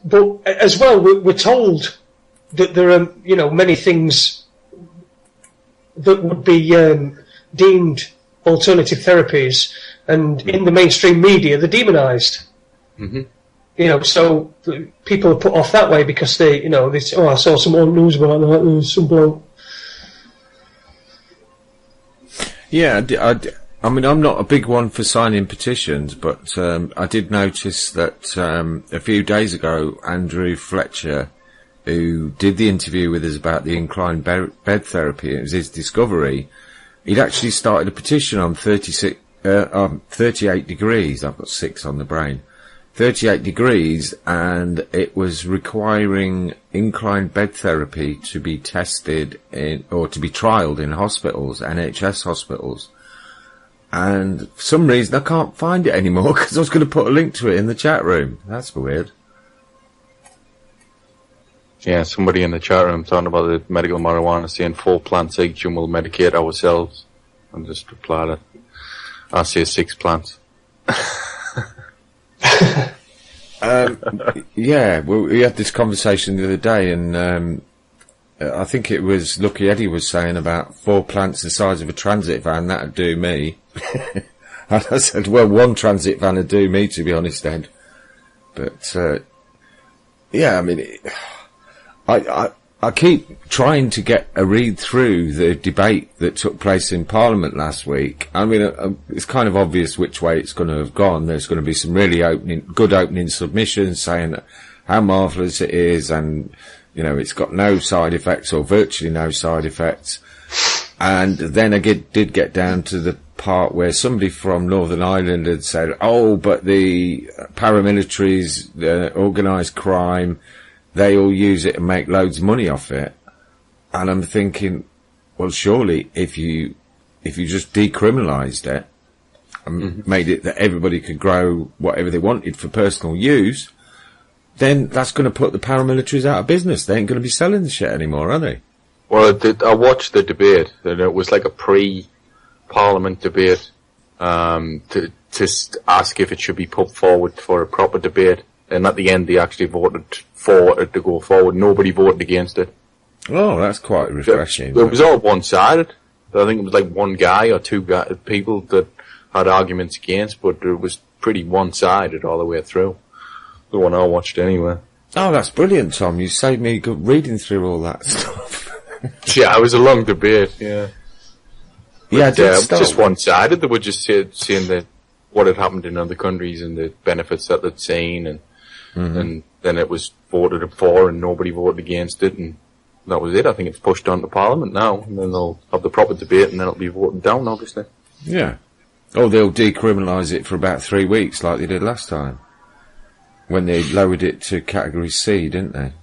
But as well, we're told that there are, many things that would be deemed alternative therapies, and in the mainstream media, they're demonised. Mm-hmm. So people are put off that way because they say, I saw some old news about that, there's some bloke. Yeah, I mean, I'm not a big one for signing petitions, but I did notice that a few days ago, Andrew Fletcher, who did the interview with us about the inclined bed therapy, it was his discovery, he'd actually started a petition on 38 degrees. I've got 6 on the brain. 38 degrees, and it was requiring inclined bed therapy to be tested or to be trialled in hospitals, NHS hospitals. And for some reason I can't find it anymore because I was going to put a link to it in the chat room. That's weird. Yeah, somebody in the chat room talking about the medical marijuana saying 4 plants each and we'll medicate ourselves. And just reply that I say 6 plants. Yeah, well, we had this conversation the other day, and I think it was Lucky Eddie was saying about 4 plants the size of a transit van, that'd do me. And I said, well, 1 transit van would do me, to be honest, Ed. But, yeah, I mean, I keep trying to get a read through the debate that took place in Parliament last week. I mean, it's kind of obvious which way it's going to have gone. There's going to be some really good opening submissions saying how marvellous it is, and, you know, it's got no side effects or virtually no side effects. And then I did get down to the part where somebody from Northern Ireland had said, oh, but the paramilitaries, the organised crime, they all use it and make loads of money off it. And I'm thinking, well, surely if you just decriminalised it and made it that everybody could grow whatever they wanted for personal use, then that's going to put the paramilitaries out of business. They ain't going to be selling the shit anymore, are they? Well, I watched the debate, and it was like a pre-Parliament debate to ask if it should be put forward for a proper debate. And at the end, they actually voted for it to go forward. Nobody voted against it. Oh, that's quite refreshing. It was all one-sided. I think it was like one guy or 2 people that had arguments against, but it was pretty one-sided all the way through. The one I watched anyway. Oh, that's brilliant, Tom. You saved me reading through all that stuff. Yeah, it was a long debate, yeah. Yeah, it was just one-sided. They were just saying what had happened in other countries and the benefits that they'd seen, and then it was voted for and nobody voted against it, and that was it. I think it's pushed on to Parliament now, and then they'll have the proper debate, and then it'll be voted down, obviously. Yeah. Oh, they'll decriminalise it for about 3 weeks, like they did last time, when they lowered it to Category C, didn't they?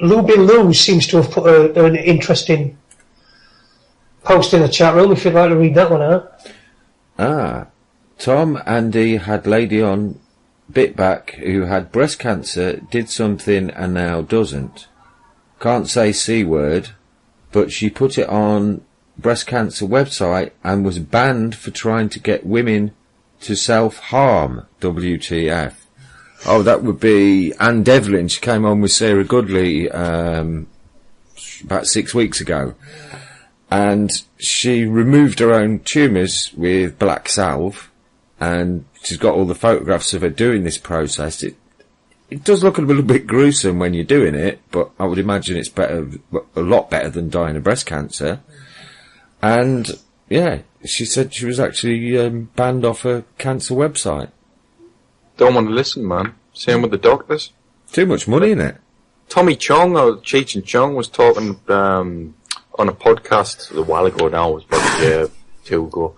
Lubin Lou seems to have put an interesting post in the chat room, if you'd like to read that one out. Tom Andy had lady on bit back who had breast cancer, did something and now doesn't. Can't say C word, but she put it on breast cancer website and was banned for trying to get women to self-harm. WTF. Oh, that would be Anne Devlin. She came on with Sarah Goodley about 6 weeks ago. And she removed her own tumours with black salve, and she's got all the photographs of her doing this process. It does look a little bit gruesome when you're doing it, but I would imagine it's a lot better than dying of breast cancer. And, yeah, she said she was actually banned off a cancer website. Don't want to listen, man. Same with the doctors. Too much money in it. Tommy Chong, or Cheech and Chong, was talking on a podcast a while ago now, it was about a year or 2 ago.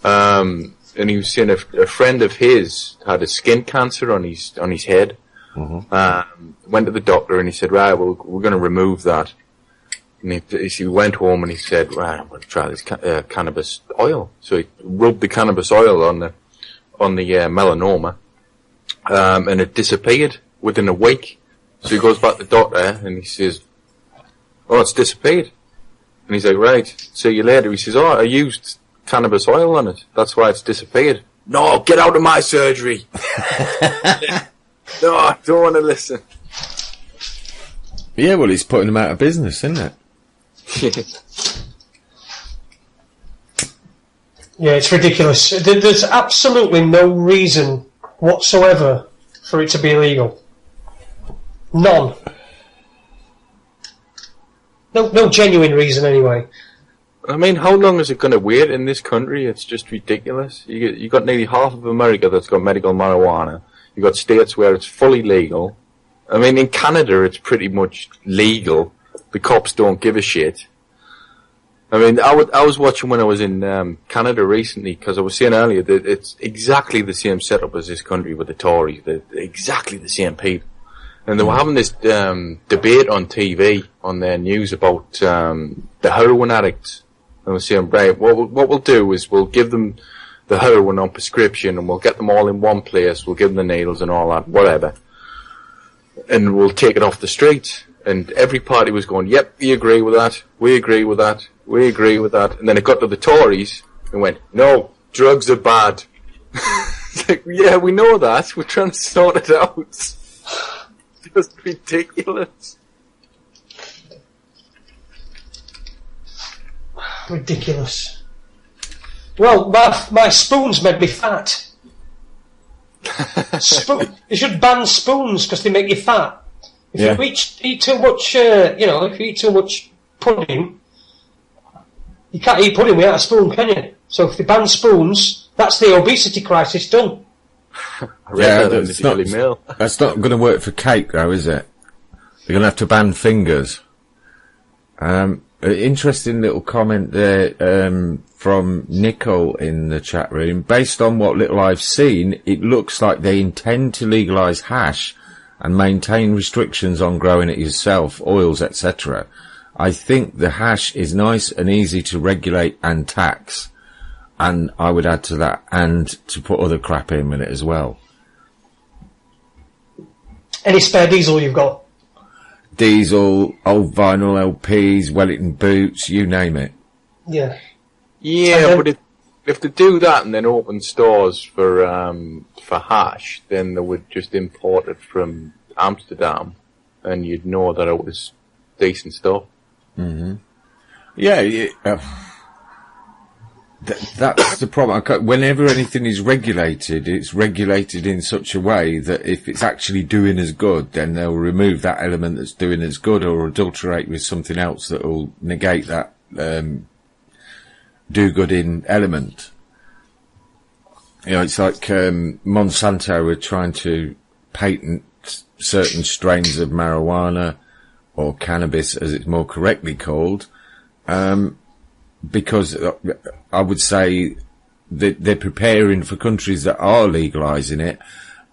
And he was saying a friend of his had a skin cancer on his head. Went to the doctor and he said, right, well, we're going to remove that. And he went home and he said, right, I'm going to try this cannabis oil. So he rubbed the cannabis oil on the melanoma. And it disappeared within a week. So he goes back to the doctor and he says, oh, it's disappeared. And he's like, right, see you later. He says, oh, I used cannabis oil on it. That's why it's disappeared. No, get out of my surgery. No, I don't want to listen. Yeah, well, he's putting them out of business, isn't it? Yeah, it's ridiculous. There's absolutely no reason whatsoever for it to be illegal. None. No genuine reason, anyway. I mean, how long is it going to wait in this country? It's just ridiculous. You got nearly half of America that's got medical marijuana. You got states where it's fully legal. I mean, in Canada, it's pretty much legal. The cops don't give a shit. I mean, I was watching when I was in Canada recently, because I was saying earlier that it's exactly the same setup as this country with the Tories. They're exactly the same people. And they were having this debate on TV, on their news, about the heroin addicts. And we're saying, right, what we'll do is we'll give them the heroin on prescription, and we'll get them all in one place. We'll give them the needles and all that, whatever. And we'll take it off the streets. And every party was going, yep, we agree with that, we agree with that, we agree with that. And then it got to the Tories and went, no, drugs are bad. It's like, yeah, we know that. We're trying to sort it out. It's just ridiculous. Ridiculous. Well, my spoons made me fat. You should ban spoons because they make you fat. If you eat too much, if you eat too much pudding, you can't eat pudding without a spoon, can you? So if they ban spoons, that's the obesity crisis done. That's not going to work for cake, though, is it? You're going to have to ban fingers. Interesting little comment there from Nicole in the chat room. Based on what little I've seen, it looks like they intend to legalise hash and maintain restrictions on growing it yourself, oils, etc. I think the hash is nice and easy to regulate and tax. And I would add to that, and to put other crap in with it as well. Any spare diesel you've got? Diesel, old vinyl LPs, Wellington boots, you name it. Yeah. Yeah, but if they do that and then open stores for hash, then they would just import it from Amsterdam, and you'd know that it was decent stuff. Mm-hmm. Yeah. That's the problem. Whenever anything is regulated, it's regulated in such a way that if it's actually doing as good, then they'll remove that element that's doing as good or adulterate with something else that will negate that do-good-in element. You know, it's like Monsanto were trying to patent certain strains of marijuana, or cannabis as it's more correctly called, because I would say that they're preparing for countries that are legalising it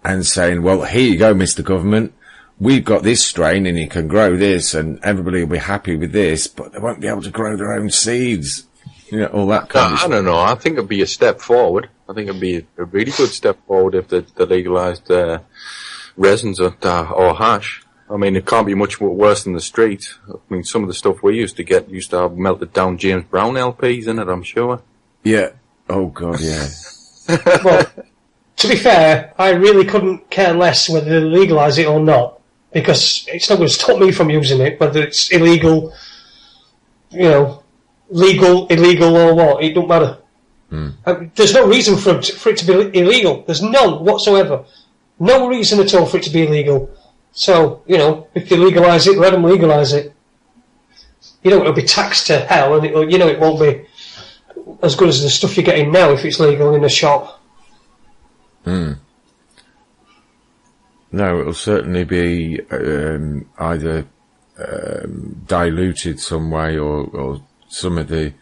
and saying, well, here you go, Mr. Government, we've got this strain and you can grow this and everybody will be happy with this, but they won't be able to grow their own seeds. You know, all that kind of stuff. I don't know. I think it'd be a step forward. I think it'd be a really good step forward if they legalised resins or hash. I mean, it can't be much worse than the street. I mean, some of the stuff we used to have melted down James Brown LPs in it, I'm sure. Yeah. Oh, God, yeah. Well, to be fair, I really couldn't care less whether they legalise it or not, because it's not going to stop me from using it, whether it's illegal, legal, illegal or what, it don't matter. There's no reason for it to be illegal. There's none whatsoever. No reason at all for it to be illegal. So, if they legalise it, let them legalise it. It'll be taxed to hell, and it won't be as good as the stuff you're getting now if it's legal in a shop. No, it'll certainly be either diluted some way, or some of the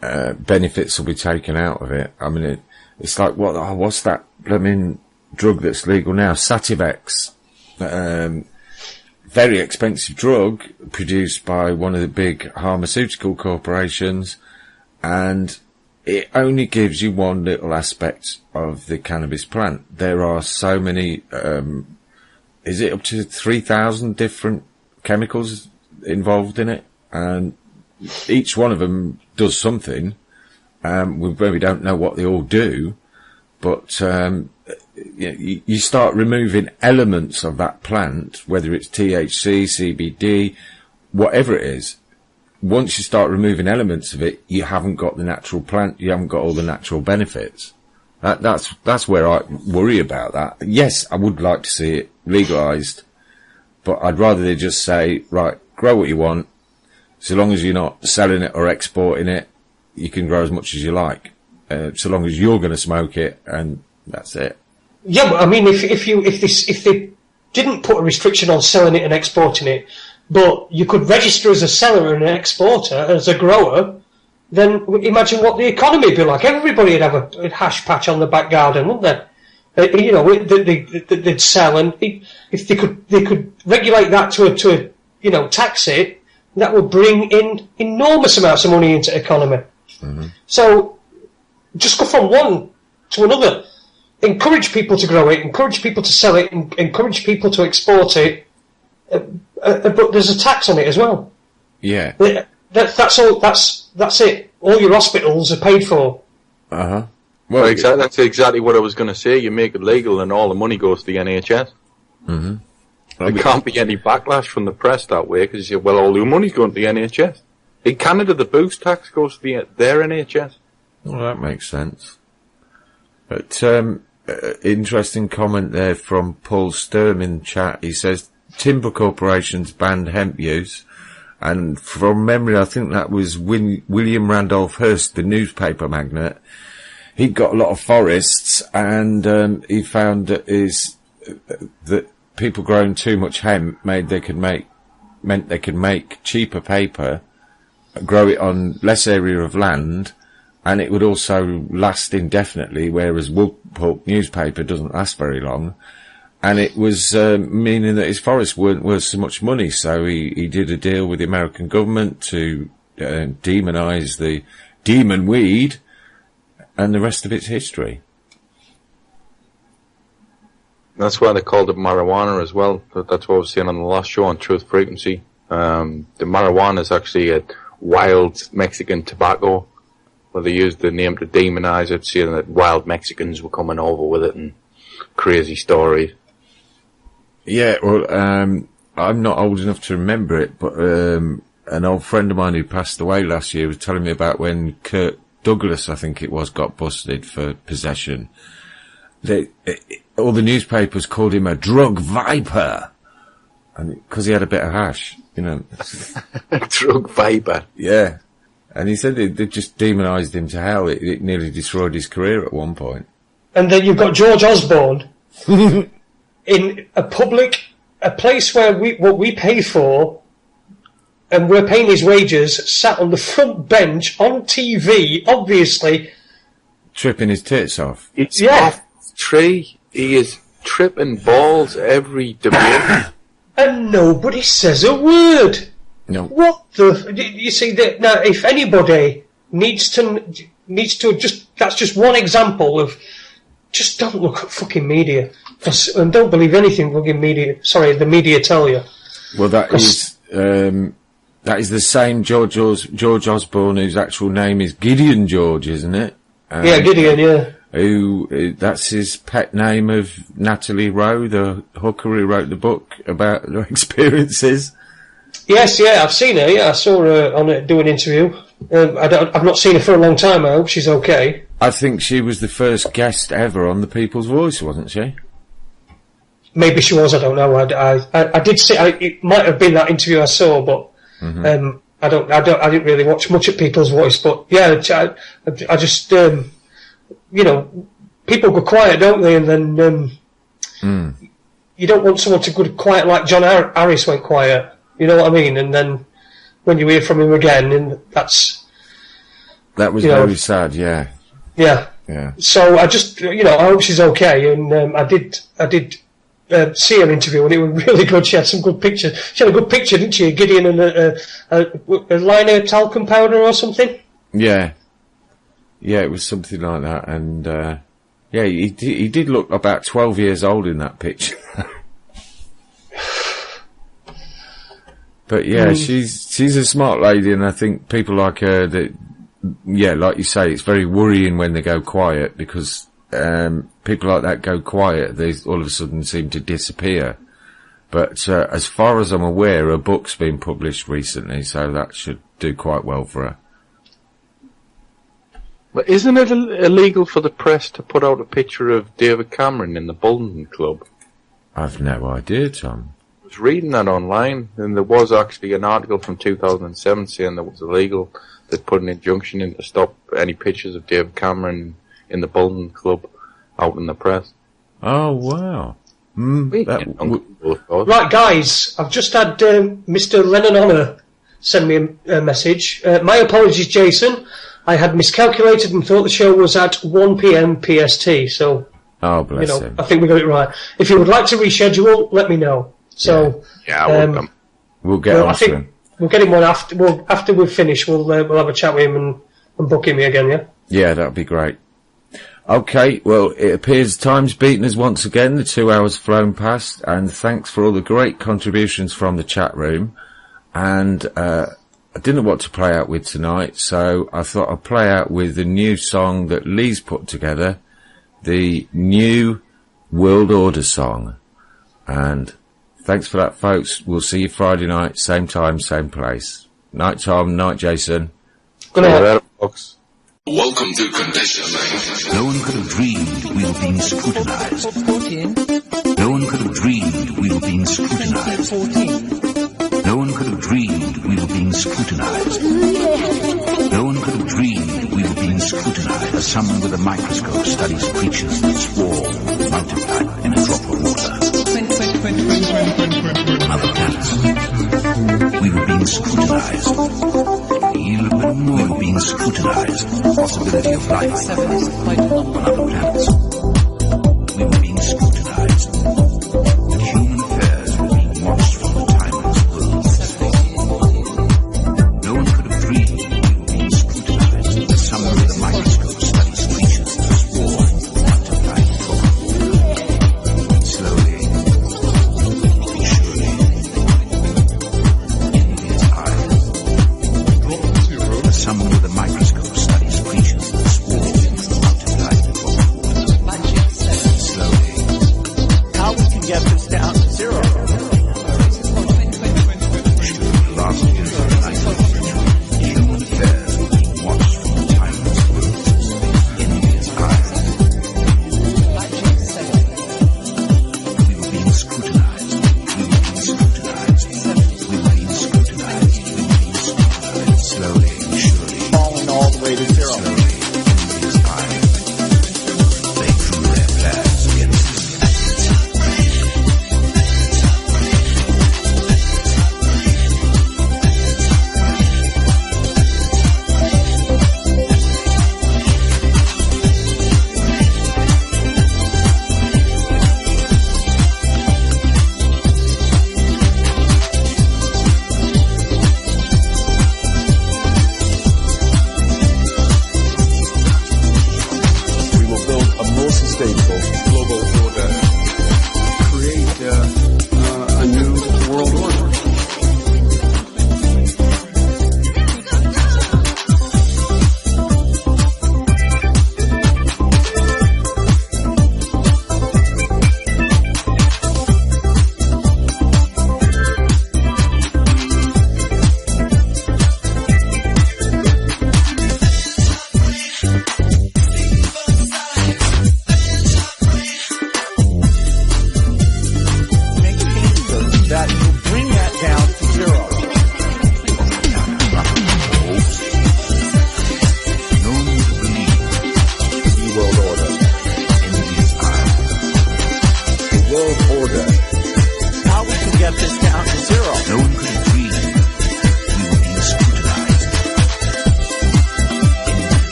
benefits will be taken out of it. I mean, it's like, what's that blooming drug that's legal now? Sativex. Very expensive drug produced by one of the big pharmaceutical corporations, and it only gives you one little aspect of the cannabis plant. There are so many, is it up to 3,000 different chemicals involved in it? And each one of them does something. We don't know what they all do, but you start removing elements of that plant, whether it's THC, CBD, whatever it is. Once you start removing elements of it, you haven't got the natural plant, you haven't got all the natural benefits. That's where I worry about that. Yes, I would like to see it legalised, but I'd rather they just say, right, grow what you want, so long as you're not selling it or exporting it, you can grow as much as you like, so long as you're going to smoke it, and that's it. Yeah, but I mean, if they didn't put a restriction on selling it and exporting it, but you could register as a seller and an exporter, as a grower, then imagine what the economy would be like. Everybody would have a hash patch on the back garden, wouldn't they? They'd sell, and if they could regulate that to tax it, that would bring in enormous amounts of money into the economy. Mm-hmm. So, just go from one to another. Encourage people to grow it, encourage people to sell it, encourage people to export it, but there's a tax on it as well. Yeah. That's all. That's it. All your hospitals are paid for. Uh-huh. Well, exactly. That's exactly what I was going to say. You make it legal, and all the money goes to the NHS. Mm-hmm. There can't be any backlash from the press that way, because you say, well, all your money's going to the NHS. In Canada, the boost tax goes to their NHS. Well, that makes sense. But interesting comment there from Paul Sturm in chat. He says timber corporations banned hemp use, and from memory, I think that was William Randolph Hearst, the newspaper magnate. He got a lot of forests, and he found that people growing too much hemp meant they could make cheaper paper, grow it on less area of land, and it would also last indefinitely, whereas wool pulp newspaper doesn't last very long. And it was meaning that his forests weren't worth so much money, so he did a deal with the American government to demonise the demon weed, and the rest of it's history. That's why they called it marijuana as well. That's what I was saying on the last show on Truth Frequency. The marijuana is actually a wild Mexican tobacco, where they used the name to demonize it, saying that wild Mexicans were coming over with it, and crazy stories. Yeah, well, I'm not old enough to remember it, but an old friend of mine who passed away last year was telling me about when Kirk Douglas, I think it was, got busted for possession. All the newspapers called him a drug viper, and because he had a bit of hash, you know. Drug viper. Yeah. And he said they just demonised him to hell. It nearly destroyed his career at one point. And then you've got George Osborne in a place where what we pay for, and we're paying his wages, sat on the front bench on TV, obviously. Tripping his tits off. It's off the tree. He is tripping balls every debate. And nobody says a word. No. What the... You see, now, if anybody needs to just... That's just one example of... Just don't look at fucking media. And don't believe anything fucking media... Sorry, the media tell you. Well, that is the same George Osborne, whose actual name is Gideon George, isn't it? Yeah, Gideon, yeah. That's his pet name of Natalie Rowe, the hooker who wrote the book about her experiences. Yes, yeah, I've seen her. Yeah, I saw her do an interview. I've not seen her for a long time. I hope she's okay. I think she was the first guest ever on The People's Voice, wasn't she? Maybe she was. I don't know. I did see. It might have been that interview I saw, but I didn't really watch much at People's Voice. But yeah, I just you know, people go quiet, don't they? And then you don't want someone to go quiet like John Harris went quiet. You know what I mean? And then when you hear from him again, and that was very sad. Yeah. Yeah. Yeah. So I just, I hope she's okay. And I did see her interview, and it was really good. She had some good pictures. She had a good picture, didn't she? Gideon and a line of talcum powder or something. Yeah. Yeah, it was something like that. And yeah, he did look about 12 years old in that picture. But yeah, she's a smart lady, and I think people like her, like you say, it's very worrying when they go quiet, because people like that go quiet, they all of a sudden seem to disappear. But as far as I'm aware, a book's been published recently, so that should do quite well for her. But isn't it illegal for the press to put out a picture of David Cameron in the Bolton Club? I've no idea, Tom. I was reading that online, and there was actually an article from 2007 saying that it was illegal. They'd put an injunction in to stop any pictures of David Cameron in the Bolton Club out in the press. Oh, wow. Right, guys, I've just had Mr. Lenon Honor send me a message. My apologies, Jason. I had miscalculated and thought the show was at 1 p.m. PST, so... Oh, bless him. I think we got it right. If you would like to reschedule, let me know. So... Yeah, we'll get on to him. We'll get him one after we've finished. We'll have a chat with him and book him again, yeah? Yeah, that'd be great. Okay, well, it appears time's beaten us once again. The 2 hours flown past, and thanks for all the great contributions from the chat room. And I didn't know what to play out with tonight, so I thought I'd play out with the new song that Lee's put together, the new World Order song. And thanks for that, folks. We'll see you Friday night, same time, same place. Night, Tom. Night, Jason. Good night, folks. Welcome to Condition. No one could have dreamed we were being scrutinized. No one could have dreamed we were being scrutinized. No one could have dreamed we were being scrutinized. No one could have dreamed we were being scrutinized as someone with a microscope studies creatures that swarm, multiply in a drop of water. On other planets, we were being scrutinized. We were being scrutinized. Possibility of life on other planets. We were being scrutinized. That human affairs were being watched from the timeless world. No one could have dreamed we were being scrutinized as someone with a microscope studies creatures that swarm, multiply, slowly, surely, in his eyes. As someone with a microscope studies creatures that swarm, multiply, slowly. How we can get this